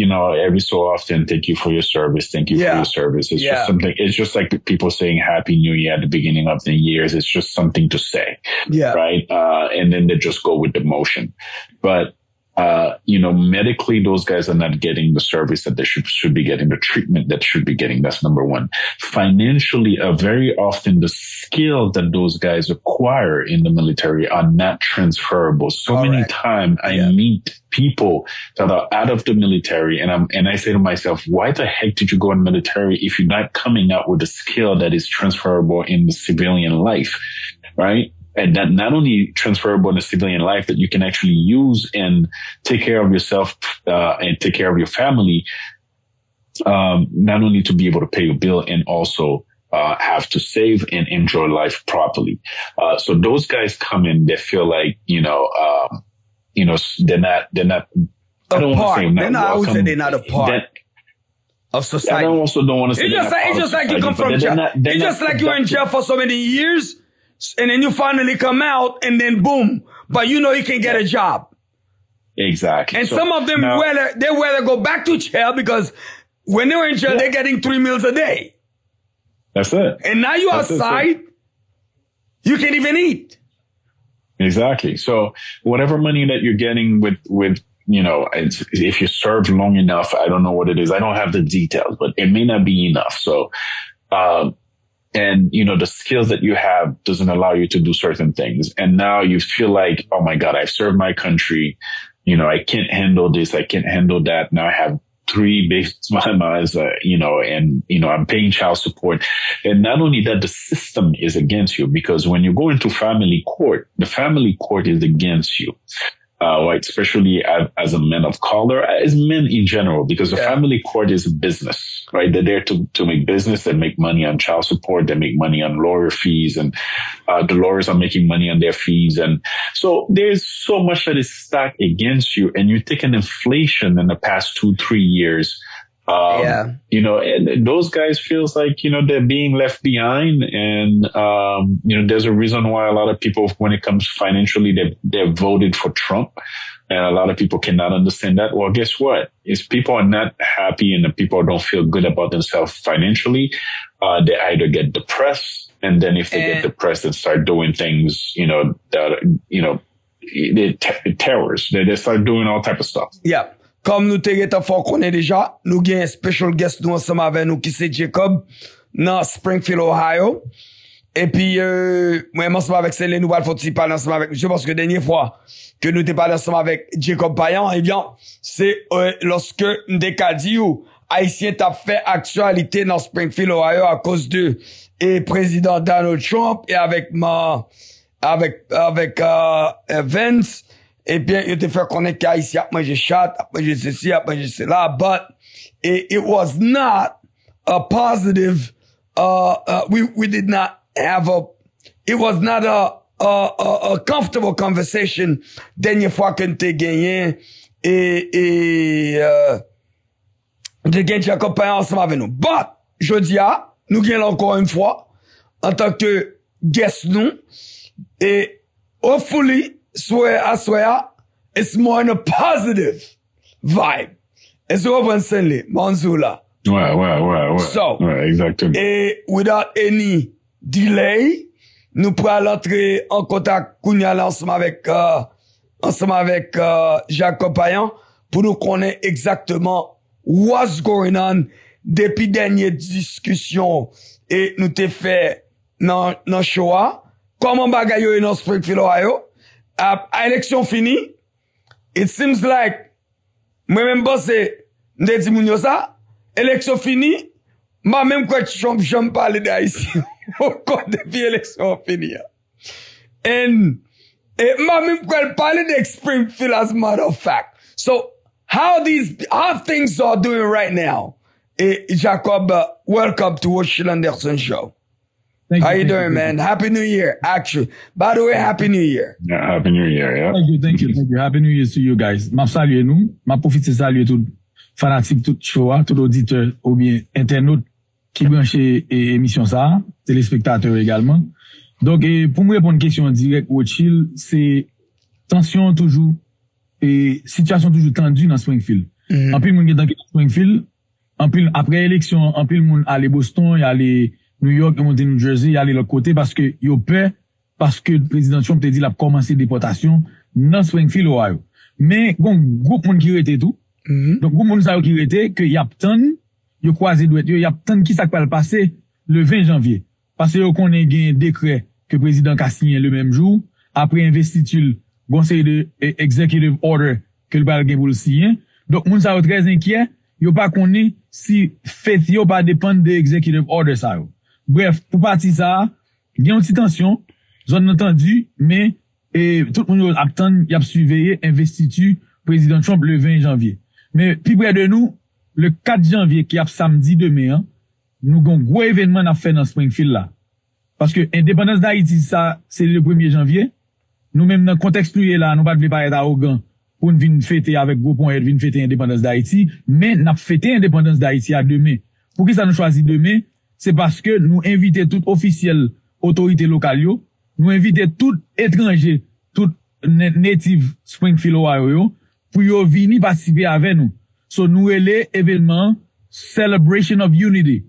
every so often, thank you for your service. Thank you for your service. It's just something, it's just like people saying Happy New Year at the beginning of the years. It's just something to say. Yeah. Right. And then they just go with the motion. But medically, those guys are not getting the service that they should be getting, the treatment that should be getting. That's number one. Financially, very often the skills that those guys acquire in the military are not transferable. So many times I meet people that are out of the military and I say to myself, why the heck did you go in the military if you're not coming out with a skill that is transferable in the civilian life, right? And that not only transferable in the civilian life that you can actually use and take care of yourself, and take care of your family, not only to be able to pay your bill and also, have to save and enjoy life properly. So those guys come in, they feel like, they're not, I don't want to say not welcome. I would say they're not a part of society. I also don't want to say it's just like you come from jail. It's just like you're in jail for so many years. And then you finally come out and then boom, but you can get a job. Exactly. And some of them they rather go back to jail because when they were in jail, they're getting 3 meals a day. That's it. And now you're outside, you can't even eat. Exactly. So whatever money that you're getting with if you serve long enough, I don't know what it is. I don't have the details, but it may not be enough. So, and the skills that you have doesn't allow you to do certain things. And now you feel like, oh my God, I've served my country. I can't handle this. I can't handle that. Now I have 3 basic mamas, and I'm paying child support. And not only that, the system is against you because when you go into family court, the family court is against you. Right, especially as a man of color, as men in general, because the family court is a business, right? They're there to make business. They make money on child support. They make money on lawyer fees, and the lawyers are making money on their fees. And so there's so much that is stacked against you. And you take an inflation in the past 2-3 years. And those guys feels like, they're being left behind. And, there's a reason why a lot of people, when it comes financially, they're voted for Trump. And a lot of people cannot understand that. Well, guess what? If people are not happy and the people don't feel good about themselves financially, they either get depressed. And then if they get depressed and start doing things, terrors, they start doing all type of stuff. Yeah. Comme nous te geta fort connaît déjà, nous gen un special guest nous ensemble avec nous qui c'est Jacob dans Springfield, Ohio. Et puis moi ensemble avec Céline nous va faut parler ensemble avec je pense que dernière fois que nous te parlé ensemble avec Jacob Payan, eh bien c'est lorsque des dit ou Haïtien t'a fait actualité dans Springfield, Ohio à cause de président Donald Trump et avec Vance. Et bien, il te fait connaître qu'Haïti a mangé chat, a mangé ceci, a mangé cela, but it was not a positive, we did not have it was not a comfortable conversation dernière fois que nous t'ai gagné de gagner Jacob Payan ensemble avec nous. But, je dis nous gagnons encore une fois, en tant que guest nous, et hopefully, swear, it's more in a positive vibe. It's open Stanley, Manzula. Ouais. So, exactement. Et without any delay, nous pourrons entrer en contact ensemble avec Jacob Payan pour nous connaître exactement what's going on depuis dernière discussion et nous t'ai fait dans show. Comment bagaille dans Springfield, Ohio? Élection finie, it seems like, moi-même bossé, m'de dit moun yo ça, élection finie, moi même quoi j'aime parler d'Haïti, encore depuis élection finie. And moi même quoi parler de Springfield as a matter of fact. So, how things are doing right now? Jacob, welcome to ROTSCHILL Anderson Show. How you doing, man? Happy New Year, actually. By the way, Happy New Year. Yeah, Happy New Year, yeah. Thank you. Happy New Year to you guys. M'a salué nous. M'a profité saluer tout fanatique, tout show, tout auditeur ou bien internaute qui branche émission ça, téléspectateurs également. Donc, pour me répondre à une question directe, ROTSCHILL, c'est tension toujours et situation toujours tendue dans Springfield. En plus, moun dans Springfield, en plus après élection, en plus moun aller Boston, y aller New York, monter New Jersey, y aller l'autre côté parce que yo peur parce que le président Trump te dit la commencer déportation dans Springfield, Ohio. mais gon groupe moun qui rete tout. Donc groupe moun sa qui rete que y a tant yo croisé doit y a tant qui ça va passer le 20 janvier. Parce que yo connaît gen décret que président a signé le même jour après investiture conseil de executive order que le bal gen pour le signer. Donc moun sa très inquiet, yo pas connaît si fait yo pas dépend de executive order ça yo. Bref, pour partir ça, il y a une petite tension, zone entendu, mais tout le monde y a surveillé investiture président Trump le 20 janvier. Mais plus près de nous, le 4 janvier qui est samedi demain, nous avons un gros événement à faire dans Springfield là. Parce que indépendance d'Haïti ça c'est le 1er janvier. Nous même dans le contexte là, nous pas devons pas être arrogants pour venir fêter avec gros point venir fêter indépendance d'Haïti, mais n'a fêter indépendance d'Haïti à demain. Pour qui ça nous choisit demain? C'est parce que nous invitons tout officiel autorité locale yo, nous invitons tout étranger, tout native Springfield Ohio pour yo venir participer avec nous. So nous les événements celebration of unity.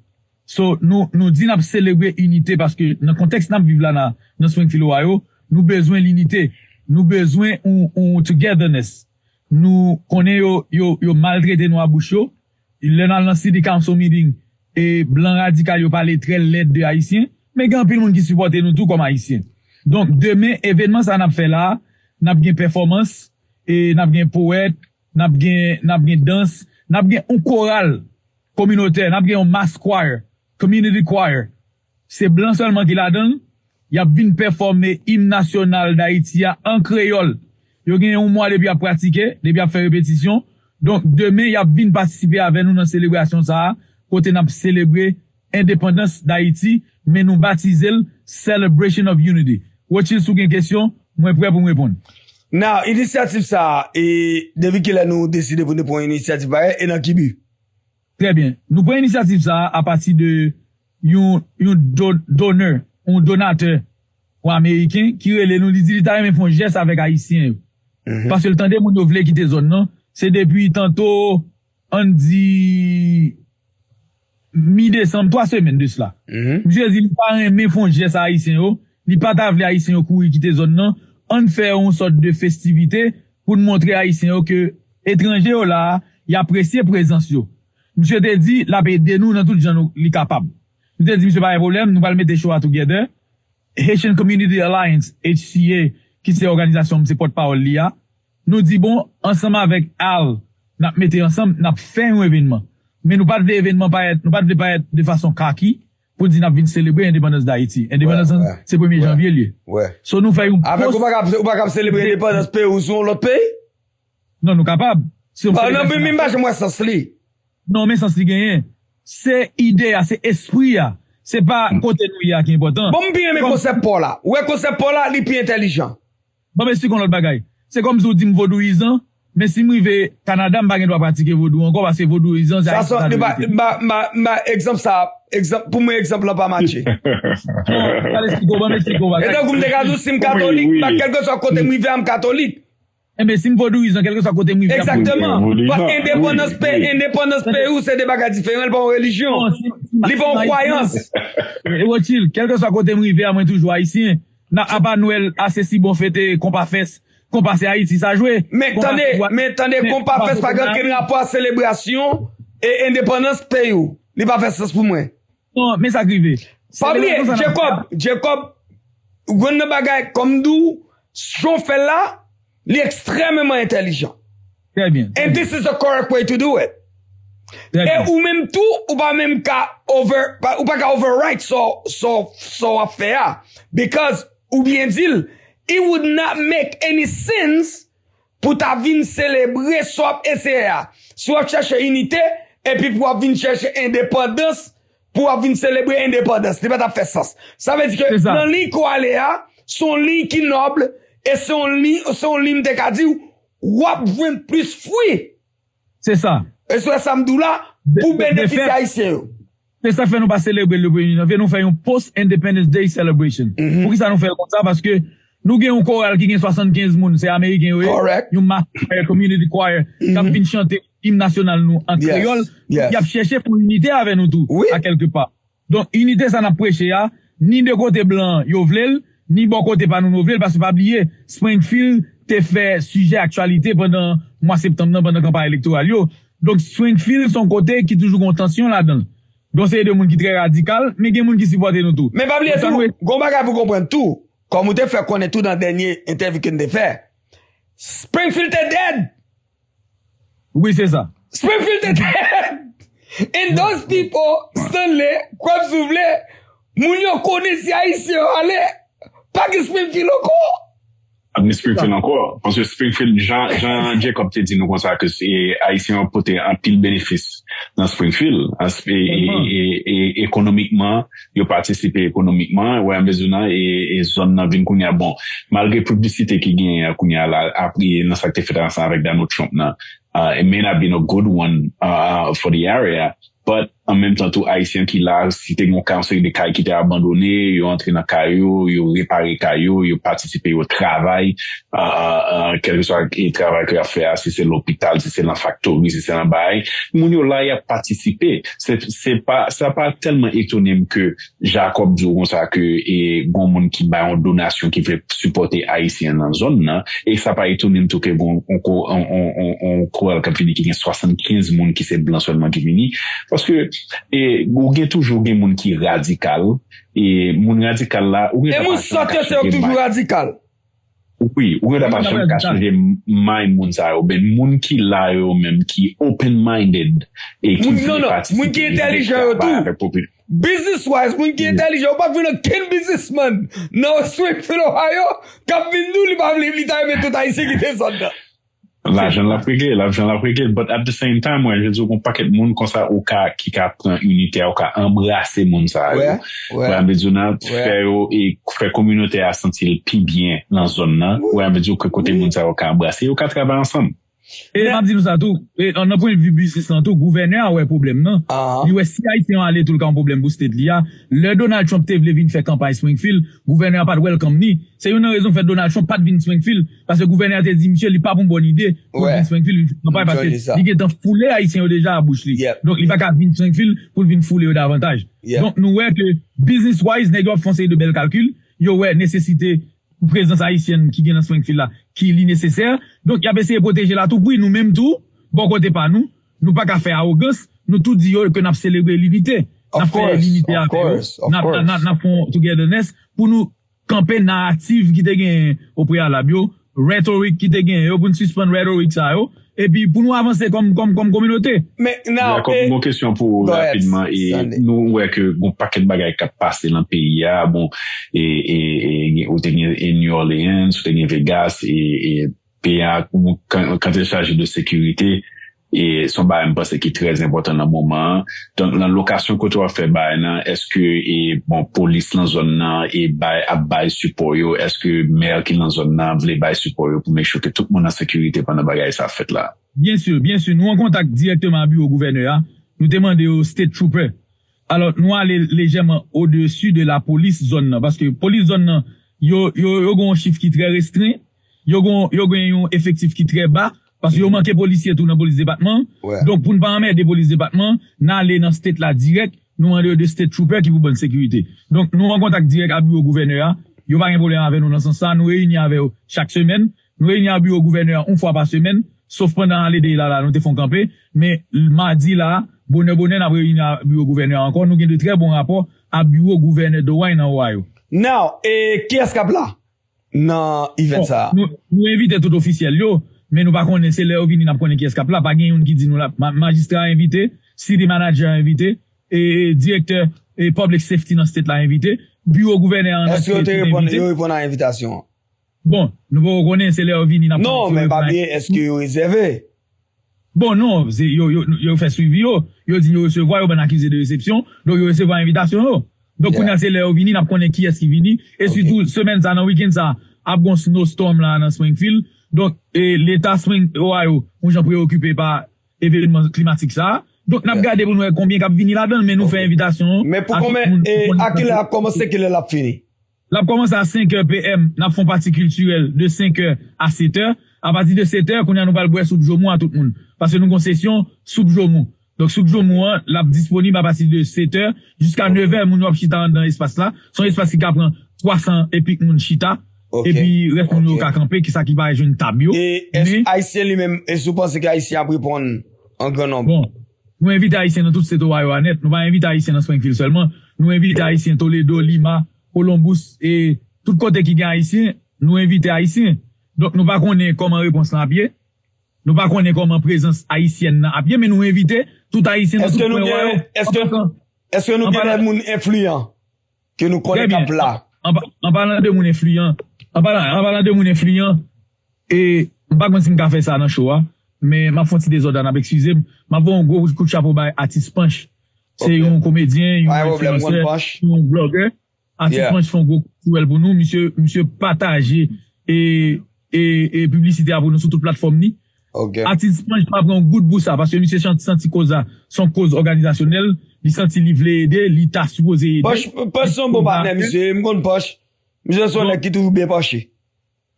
So nous dit n'a célébrer unité parce que dans le contexte n'a vivre là dans Springfield Ohio, nous besoin l'unité, nous besoin un togetherness. Nous connaît yo maltraité nous à boucho, il est dans le city council meeting et blanc radical yo parler très laid de haïtiens, mais grand pile monde qui supporte nous tout comme haïtiens. Donc demain événement ça n'a fait là, n'a bien performance et n'a bien poète, n'a bien danse, n'a bien un choral communautaire, n'a bien un mass choir, community choir. C'est blanc seulement qui la donne. Y a bien performer hymne national d'Haïti en créole. Yo gen un mois depuis à pratiquer, depuis à faire répétition. Donc demain y a bien participer avec nous dans célébration ça, côté n'a célébrer indépendance d'Haïti, mais nous baptiser Celebration of Unity. ROTSCHILL sous une question, moi prêt pour me répondre. Now, initiative ça, et depuis qu'il a nous décidé pour nous prendre une initiative, et dans qui but? Très bien. Nous prenons initiative ça à partir de un donneur, un donateur ou américain qui relève nous dit il font geste avec haïtiens. Parce que le temps de moun nou vle quitter zone non, c'est depuis tantôt on dit mi-décembre 3 semaines de cela. Monsieur dit il pas aimer font geste haïtien yo, il pas ta vle haïtien courir quitter zone non, on fait une sorte de festivité pour montrer haïtien que étranger là, il apprécie présence yo. Monsieur te dit la paix de nous dans tout gens li capable. Nous te dit monsieur pas de problème, nous allons mettre des choses together. Haitian Community Alliance, HCA, qui c'est organisation, c'est porte-parole l'IA, nous dit bon, ensemble avec Al, nous mettons ensemble, nous fait un événement. Mais nous pas de événement nous pas être de façon kaki, pour dire nous venons célébrer l'indépendance d'Haïti. Indépendance, c'est 1er janvier lié. So nous faisons avec ou pas célébrer l'indépendance pays ou sur l'autre pays? Non, nous capables. Si on non, mais même pas moi sens li. Non, mais sens li gagné. C'est idée, c'est esprit c'est pas côté nous qui est important. Bon bien mais concept pour là. Ouais concept pour là, il plus intelligent. Bon mais c'est qu'on l'autre bagaille. C'est comme si on dit vaudouisant, mais si moi vais Canada m'pa doit pratiquer vaudou encore parce que vaudouisant c'est ça exemple ça exemple pour moi exemple là pas matché. Et donc vous me regardez si catholique, quelque soit côté moi vais catholique. Eh mais si vaudouisant quelque soit côté moi exactement. Indépendance pays ou c'est des bagages différents pour religion. Li bon croyance. ROTSCHILL, quel que soit côté moi moi toujours haïtien. Na Abba Noël assez si bon fête compas fesse compas Haïti ça jouer. Mais attendez compas fesse pas grand rapport à célébration et indépendance pays ou. Li pas fait sens pour moi. Non, mais ça arrive. Pas oublier Jacob gonne bagay comme dou son fait là, il est extrêmement intelligent. Très bien. And this is the correct way to do it. Et ou même tout, ou pas même overwrite so affaire. Because, ou bien dit, it would not make any sense pour ta vin célébrer soit SCA. Soit chercher unité, et puis pour venir chercher indépendance, pour venir célébrer indépendance. C'est pas ta fait sens. Ça veut dire que, dans l'île Koaléa, son lit qui noble, et son lit de kadi, ou ap vwen plus fruit. C'est ça. Et sur samedi là, pour bénéficier haïtien. C'est ça fait nous pas célébrer le 1er janvier, nous faisons un post-Independence Day celebration. Pour qui ça nous fait comme ça? Parce que nous avons un choral qui a 75 moun, c'est américain, oui. Correct. Nous community choir, qui a bien chanté hymne national nous en créole. Il a cherché pour unité avec nous tout, à quelque part. Donc, unité, ça n'a prêché, ni de côté blanc, yo vlel, ni bon côté pas nous vlel, parce que pas oublier, Springfield, te fait sujet actualité pendant mois septembre pendant campagne électorale yo. Donc Springfield son côté qui toujours en tension là-dedans. Donc c'est des gens qui très radical mais des gens qui supportent nous tout. Mais pas oublier tout, gon bagay pour comprendre tout. Comme vous te fait connaître tout dans dernier interview que nous fait. Springfield est dead. Oui, c'est ça. Springfield est dead. And those people Stanley, comme vous voulez, moun yo connaît si Haïtien allez pas que Springfield encore. Springfield encore. Parce que Springfield, Jean Jacob te dit nous comme ça que c'est Haïtien ont porté un pile bénéfice dans Springfield. Et économiquement, ils ont participé économiquement, ouais, mais et zone nan vin kounya bon. Malgré publicité qui gagne kounya là, après, dans sa fait ensemble avec Donald Trump, it may not be a good one, for the area. But en même temps, tout Haïtien qui là, si t'es un conseil de cailles qui était abandonné, ils ont entré dans caillou, ils ont réparé caillou, ils ont participé au travail, quel que soit le travail qu'il a fait, si c'est l'hôpital, si c'est la factory, si c'est la bail. Moun yo là, il a participé. Ça pas tellement étonné que Jacob dit comme ça que, et bon monde qui bat en donation qui veut supporter Haïtien dans la zone, là, et ça pas étonné tout que bon, on croit qu'il y a 75 moun qui c'est blanc seulement qui vini. Parce que, et, ou gen toujours gen moun qui radical, et moun radical là, ou gen moun sote c'est toujours radical. Oui, ou gen da pas changer changer mind moun sa yo, ben moun qui là yo même qui open-minded, et qui moun qui intelligent yo tout. Business wise, moun qui intelligent, ou pas vin ken businessman, non Springfield, Ohio, kap vin nou li pa vli ta yeme tout Haïtien qui te sonda. L'argent l'a réglé, but at the same time, moi, je dis qu'on paquet de monde comme ça, qui prend unité, ou qui embrasser monde ça. Ouais. Faire communauté à sentir le plus bien dans la zone là. Ouais, mais dire que côté monde ça, ou qui embrasser, ou qui travailler ensemble. Et m'a dit nous ça tout, et on a point de vue business tout, gouverneur ouais problème non. Il ouais si Haïtien aller tout le problème pour state là, le Donald Trump te vle vinn faire campagne Springfield, gouverneur pas welcome ni. C'est une raison fait Donald Trump pas vinn Springfield parce que gouverneur te dit monsieur, il pas une bonne idée pour vinn Springfield campagne parce que il est foulé Haïtien déjà à bouche li. Donc il va pas vinn Springfield pour vinn fouler davantage. Donc nous ouais que business wise nèg yo font de belles calculs, yo ouais nécessité présence haïtienne qui vient dans Springfield là, qui est nécessaire. Donc, il y a essayé de protéger là tout pour nous même tout. Bon côté pas nous pas qu'à faire arrogance, nous tout dit que nous célébrer l'unité. Nous fait l'unité avec nous font togetherness pour nous camper narrative qui te gagne au préalable, rhétorique qui te gagne, pour nous suspendre rhétorique ça yo. Et puis, pour nous avancer comme communauté. Mais, non. Une question pour rapidement, et nous, ouais, que, bon, paquet de bagages qui passent dans le pays, bon, ou t'es New Orleans, ou t'es Vegas, et PA, quand il s'agit de sécurité, et son bail parce qui est très important dans le moment. Donc, la location que tu as fait bail, est-ce que, et bon, police dans la zone, et bail support, est-ce que maire qui dans la zone, voulait bail support, pour make sure que tout le monde a sécurité pendant bagaille ça fait là? Bien sûr. Nous en contact directement avec le gouverneur, nous demandons au state trooper. Alors, nous allons légèrement au-dessus de la police zone, parce que police zone, yo un chiffre qui est très restreint, yo un effectif qui est très bas, parce que yo manque policiers tout dans police département. Donc pour ne pas mettre des police département, n'aller dans state là direct, nous demandons de state trooper qui vous bonne sécurité. Donc nous en contact direct avec le gouverneur, yo pas un problème avec nous dans ce sens ça, nous réunissons avec eux chaque semaine, nous réunissons avec le gouverneur une fois par semaine, sauf pendant l'été là nous te font camper, mais le mardi là, bonne n'a réuni avec le gouverneur encore, nous avons de très bons rapports à bureau gouverneur de Wayne en Ohio. Now, et qui est-ce qu'il y a là? Non, event ça. Nous invitons tout officiel yo. Mais nous pas connaître c'est là vini n'a connaître qui escape là pas gagne qui dit nous là magistrat invité, city manager invité et directeur et public safety dans state là invité, bureau gouverneur est-ce que tu répond à l'invitation? Bon, nous pas connaître c'est là vini n'a non mais pas bien est-ce que vous réservé? Bon non, c'est yo fait suivi yo dit yo recevoir yo ben accusé de réception, donc yo recevoir invitation yo. Donc on a c'est là vini n'a connaître qui est qui vini et surtout semaine ça dans week-end ça a bon snowstorm là dans Springfield. Donc, l'État Ohio, on j'en préoccupé par événement climatique ça. Donc, n'a regardé pour nous combien cap vini là-dedans, mais nous fait invitation. Mais pour combien, et à quelle heure commencé qu'elle l'a fini? L'a commencé à 5h PM, n'a font partie culturelle de 5h à 7h. À partir de 7h, qu'on a nous pas le boire soupe jomou à tout le monde. Parce que nous concession soupe jomou. Donc, soupe jomou, l'a disponible à partir de 7h jusqu'à 9h, moun wap chita dans l'espace là. Son espace qui prend 300 et puis moun chita. Et puis, reste nous ka camper, qui ça qui va jouer une table. Et est-ce Haïtien lui-même, est-ce que vous pensez qu'Haïtien a pris pour en grand nombre? Bon. Nous invitons Haïtiens dans tout cet Ohio net. Nous pas inviter Haïtiens dans Springfield seulement. Nous invitons Haïtiens Toledo, Lima, Columbus et tout côté qui gagne Haïtien. Nous invitons Haïtiens. Donc, nous pas connaître comment réponse à pied. Nous pas connaître comment présence haïtienne à pied, mais nous inviter tout Haïtien dans tout le monde. Est-ce que nous avons des gens influents que nous connaissons là? En parlant de mon influent, et je ne sais pas si je fais ça dans le show, mais je fais des ordres, excusez, je fais un gros coup de chapeau à Artist Punch. C'est un comédien, un influenceur, un blogueur. Artist Punch fait un gros coup de pour nous, monsieur partager et publicité pour nous sur toute plateforme. Artist Punch prend un goût de pour ça, parce que monsieur senti cause, son cause organisationnelle, il senti livrer aider, l'État supposé aider. Poche son bon partenaire, monsieur, m'gon poche. Monsieur son qui toujours bien poché.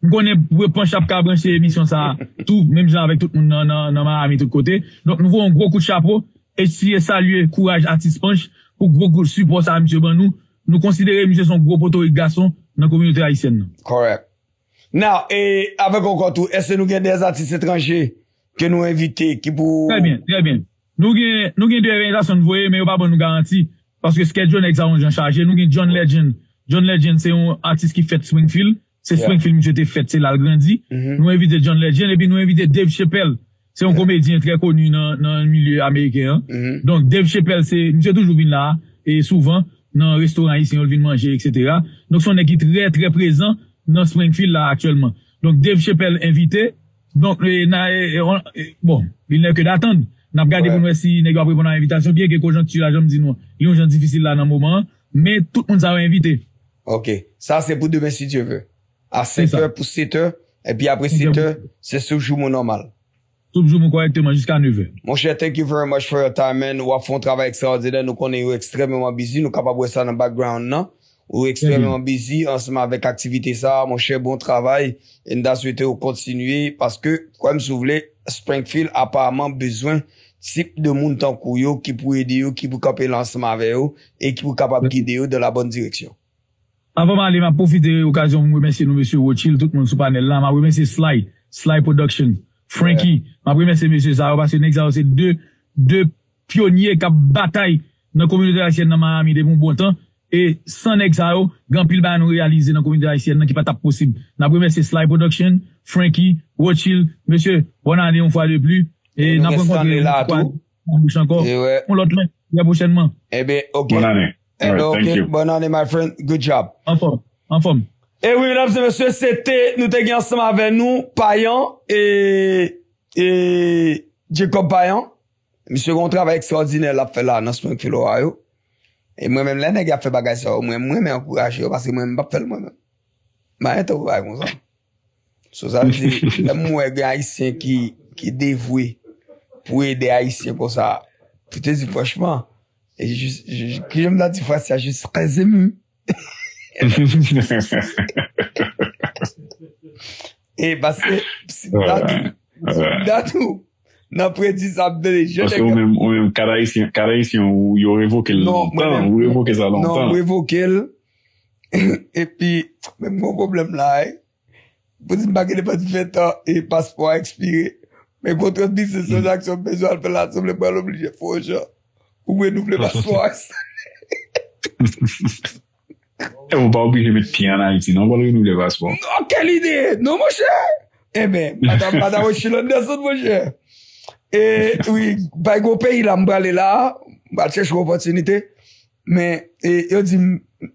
M'gonne pour poche à brancher émission ça, tout, même genre avec tout le monde dans Miami, tout côté. Donc, nous voulons un gros coup de chapeau, et si saluer courage Artist Punch, pour gros coup de support ça, monsieur Banou, nous considérons monsieur son gros poteau et garçon dans la communauté haïtienne. Correct. Now, et avec encore tout, est-ce que nous avons des artistes étrangers que nous invitons qui pour... Très bien, très bien. Nous avons des organisations de voyer, mais pas bon nous garantir. Parce que ce que John Examen Jean chargé, nous avons John Legend. John Legend, c'est un artiste qui fait Springfield. C'est Springfield, monsieur, fait, c'est là le grandi. Nous invitons John Legend, et puis nous invitons Dave Chappelle. C'est un comédien très connu dans le milieu américain. Donc, Dave Chappelle, c'est, monsieur toujours vient là, et souvent, dans un restaurant ici, on vient manger, etc. Donc, son équipe très, très présent dans Springfield, là, actuellement. Donc, Dave Chappelle invité. Donc, bon, il n'est que d'attendre. N'a pas regardé pour nous si n'est pas répondre à l'invitation, bien que conjoncture là, je me dis non, il y a un gens difficile là dans le moment, mais tout le monde s'est invité. Ok. Ça, c'est pour demain si Dieu veut. À 7h pour 7h, et puis après 7h, c'est ce jour normal. Tout jour correctement jusqu'à 9h. Mon cher, thank you very much for your time, man. Nous avons fait un travail extraordinaire. Nous connaissons extrêmement busy. Nous sommes capables de ça dans le background, non? Ou extrêmement busy ensemble avec activité ça. Mon cher, bon travail. Et nous souhaitons continuer parce que, comme vous voulez, Springfield a apparemment besoin type de monde en couillot qui peut aider eux, qui peut camper l'ensemble avec eux et qui peut capable guider eux dans la bonne direction. Avant d'aller, je profite de l'occasion de remercier nous, monsieur ROTSCHILL, tout le monde sur le panel là. Je remercie SkyLight Production, Frankie. Je remercie monsieur Zaro parce que nous c'est deux pionniers qui bataillent dans la communauté haïtienne dans Miami de bon temps. Et sans Nexao, grand pile ba nous réaliser dans la communauté haïtienne qui pas possible. Je remercie SkyLight Production, Frankie, ROTSCHILL, monsieur, bonne année une fois de plus. Et n'a pas encore encore. On l'autre très prochainement. Eh bien, ok. Bonne année. Thank you. Bonne année, my friend. Good job. En forme. Et oui, mesdames et messieurs, c'était, nous t'es ensemble avec nous, Payan et Jacob Payan. Monsieur, on travail extraordinaire, l'a fait là, dans Springfield, Ohio. Et moi-même, là, nèg a fait bagage ça, moi-même encouragé, parce que moi-même, pas fait moi-même. Mais, t'as pas comme ça. Ça veut dire, le moi, haïtien qui dévoué pour aider haïtien pour ça. Tout est dit, franchement. Et je me dis, je suis très ému. Et parce que, c'est tout. N'a pas dit ça de parce que même Caraïsien, où il révoqué longtemps, ou révoqué ça longtemps. Non, révoqué. Et puis, même mon problème là, vous dites pas qu'il n'est pas du fait, et passeport expiré. Mais contre business, c'est ça que sont besoin de faire l'assemblée, pas l'obliger, faut genre. Ou renouveler passeport. Et on va pas obliger de mettre pied en Haïti, non, on va renouveler passeport. Non, quelle idée! Non, mon cher! Eh ben, madame ROTSCHILL, descend, mon cher. Et oui, par gros pays, là, m'bralé là, m'a cherché une opportunité. Mais, et, il dit,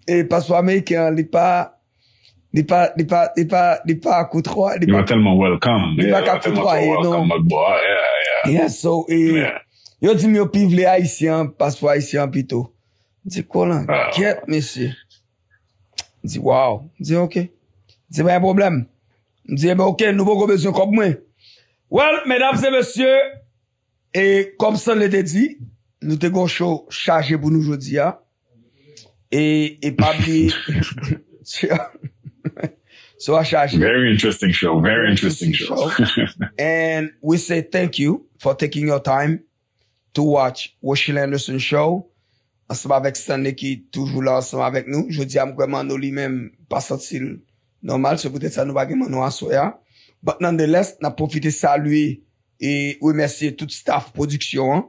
et passeport américain, il pas à coup 3. Il va tellement welcome. Il va à coup 3, non. Yeah, so, et, il dit, mieux pivre les haïtiens, passeport haïtien, plutôt. Il dit, quoi là? Quête, monsieur. Il dit, wow. Il dit, ok. Il dit, pas un problème. Il dit, ben, ok, nous avons besoin comme moi. Well, mesdames et messieurs, et comme ça l'était dit, nous t'avons show chargé pour nous aujourd'hui, hein. Et pas oublier, so chargé. Very interesting show. And we say thank you for taking your time to watch ROTSCHILL Anderson Show. Ensemble avec Stanley qui toujours là ensemble avec nous. Je dis à moi, nous lui-même, pas sorti Normal, c'est peut-être ça nous va gagner nous à soya. But nonetheless, n'a profité saluer et remercier tout staff production, hein.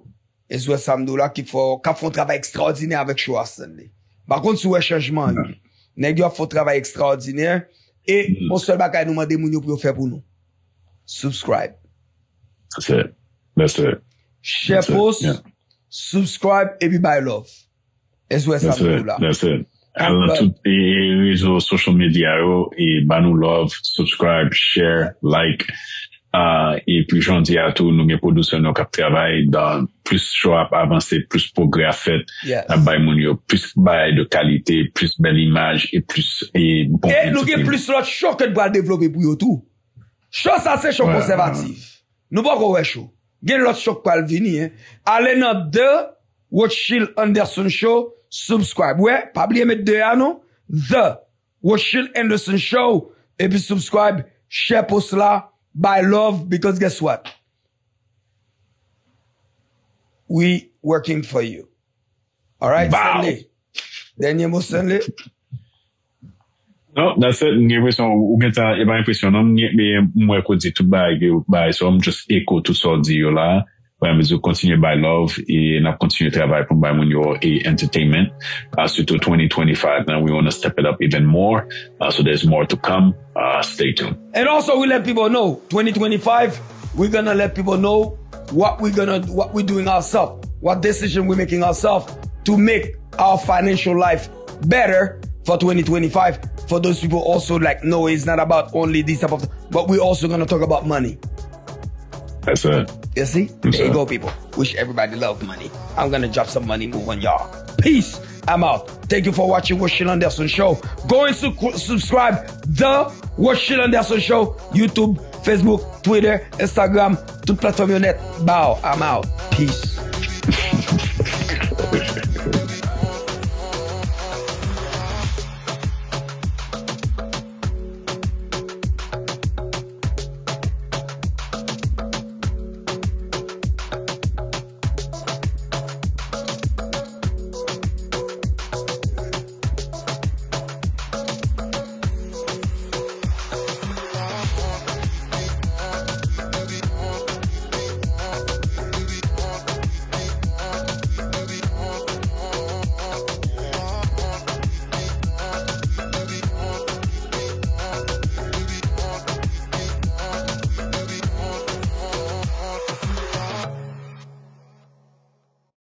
Et soit samedi là qui font un travail extraordinaire avec Choasen. Par contre, sur un changement, nèg yo font travail extraordinaire et on seul bagay nous demander moun yo pour faire pour nous. Subscribe. That's it. That's it. Share post, subscribe et puis buy love. Et soit samedi là. That's it. Alors, tous les réseaux social media, et nous love, subscribe, share, like, et puis j'en dis à tous, nous, les producteurs, nous, qui travaillent dans plus show up avancé, plus progrès à fait, plus bail de qualité, plus belle image, et plus, et bon. Et nous, avons plus l'autre show que nous allons développer pour eux tout. Show, ça, c'est show conservatif. Nous, pas qu'on show. Gen l'autre show qui va venir, hein. Allez dans The ROTSCHILL Anderson Show, subscribe. Ouais, pas oublier mettre deux à non. The ROTSCHILL Anderson Show. Et puis subscribe, share post là, buy love, because guess what? We working for you. Alright, Stanley. Dernier mot, Stanley. No, that's it. Ou bien ta, e ba impressionant, moi, écoute, tout bail, so I'm just echo tout ça dit là. We continue by love and I continue to travailler pour by Munyo et entertainment. Surtout 2025, now we want to step it up even more. So there's more to come. Stay tuned. And also we let people know 2025, we're going to let people know what we're doing ourselves, what decision we're making ourselves to make our financial life better for 2025. For those people also like, no, it's not about only this type of, but we're also going to talk about money. That's it. You see? There you go, people. Wish everybody loved money. I'm gonna drop some money move on y'all. Peace. I'm out. Thank you for watching ROTSCHILL Anderson Show. Go and subscribe the ROTSCHILL Anderson Show. YouTube, Facebook, Twitter, Instagram, toute plateforme net. Bow. I'm out. Peace.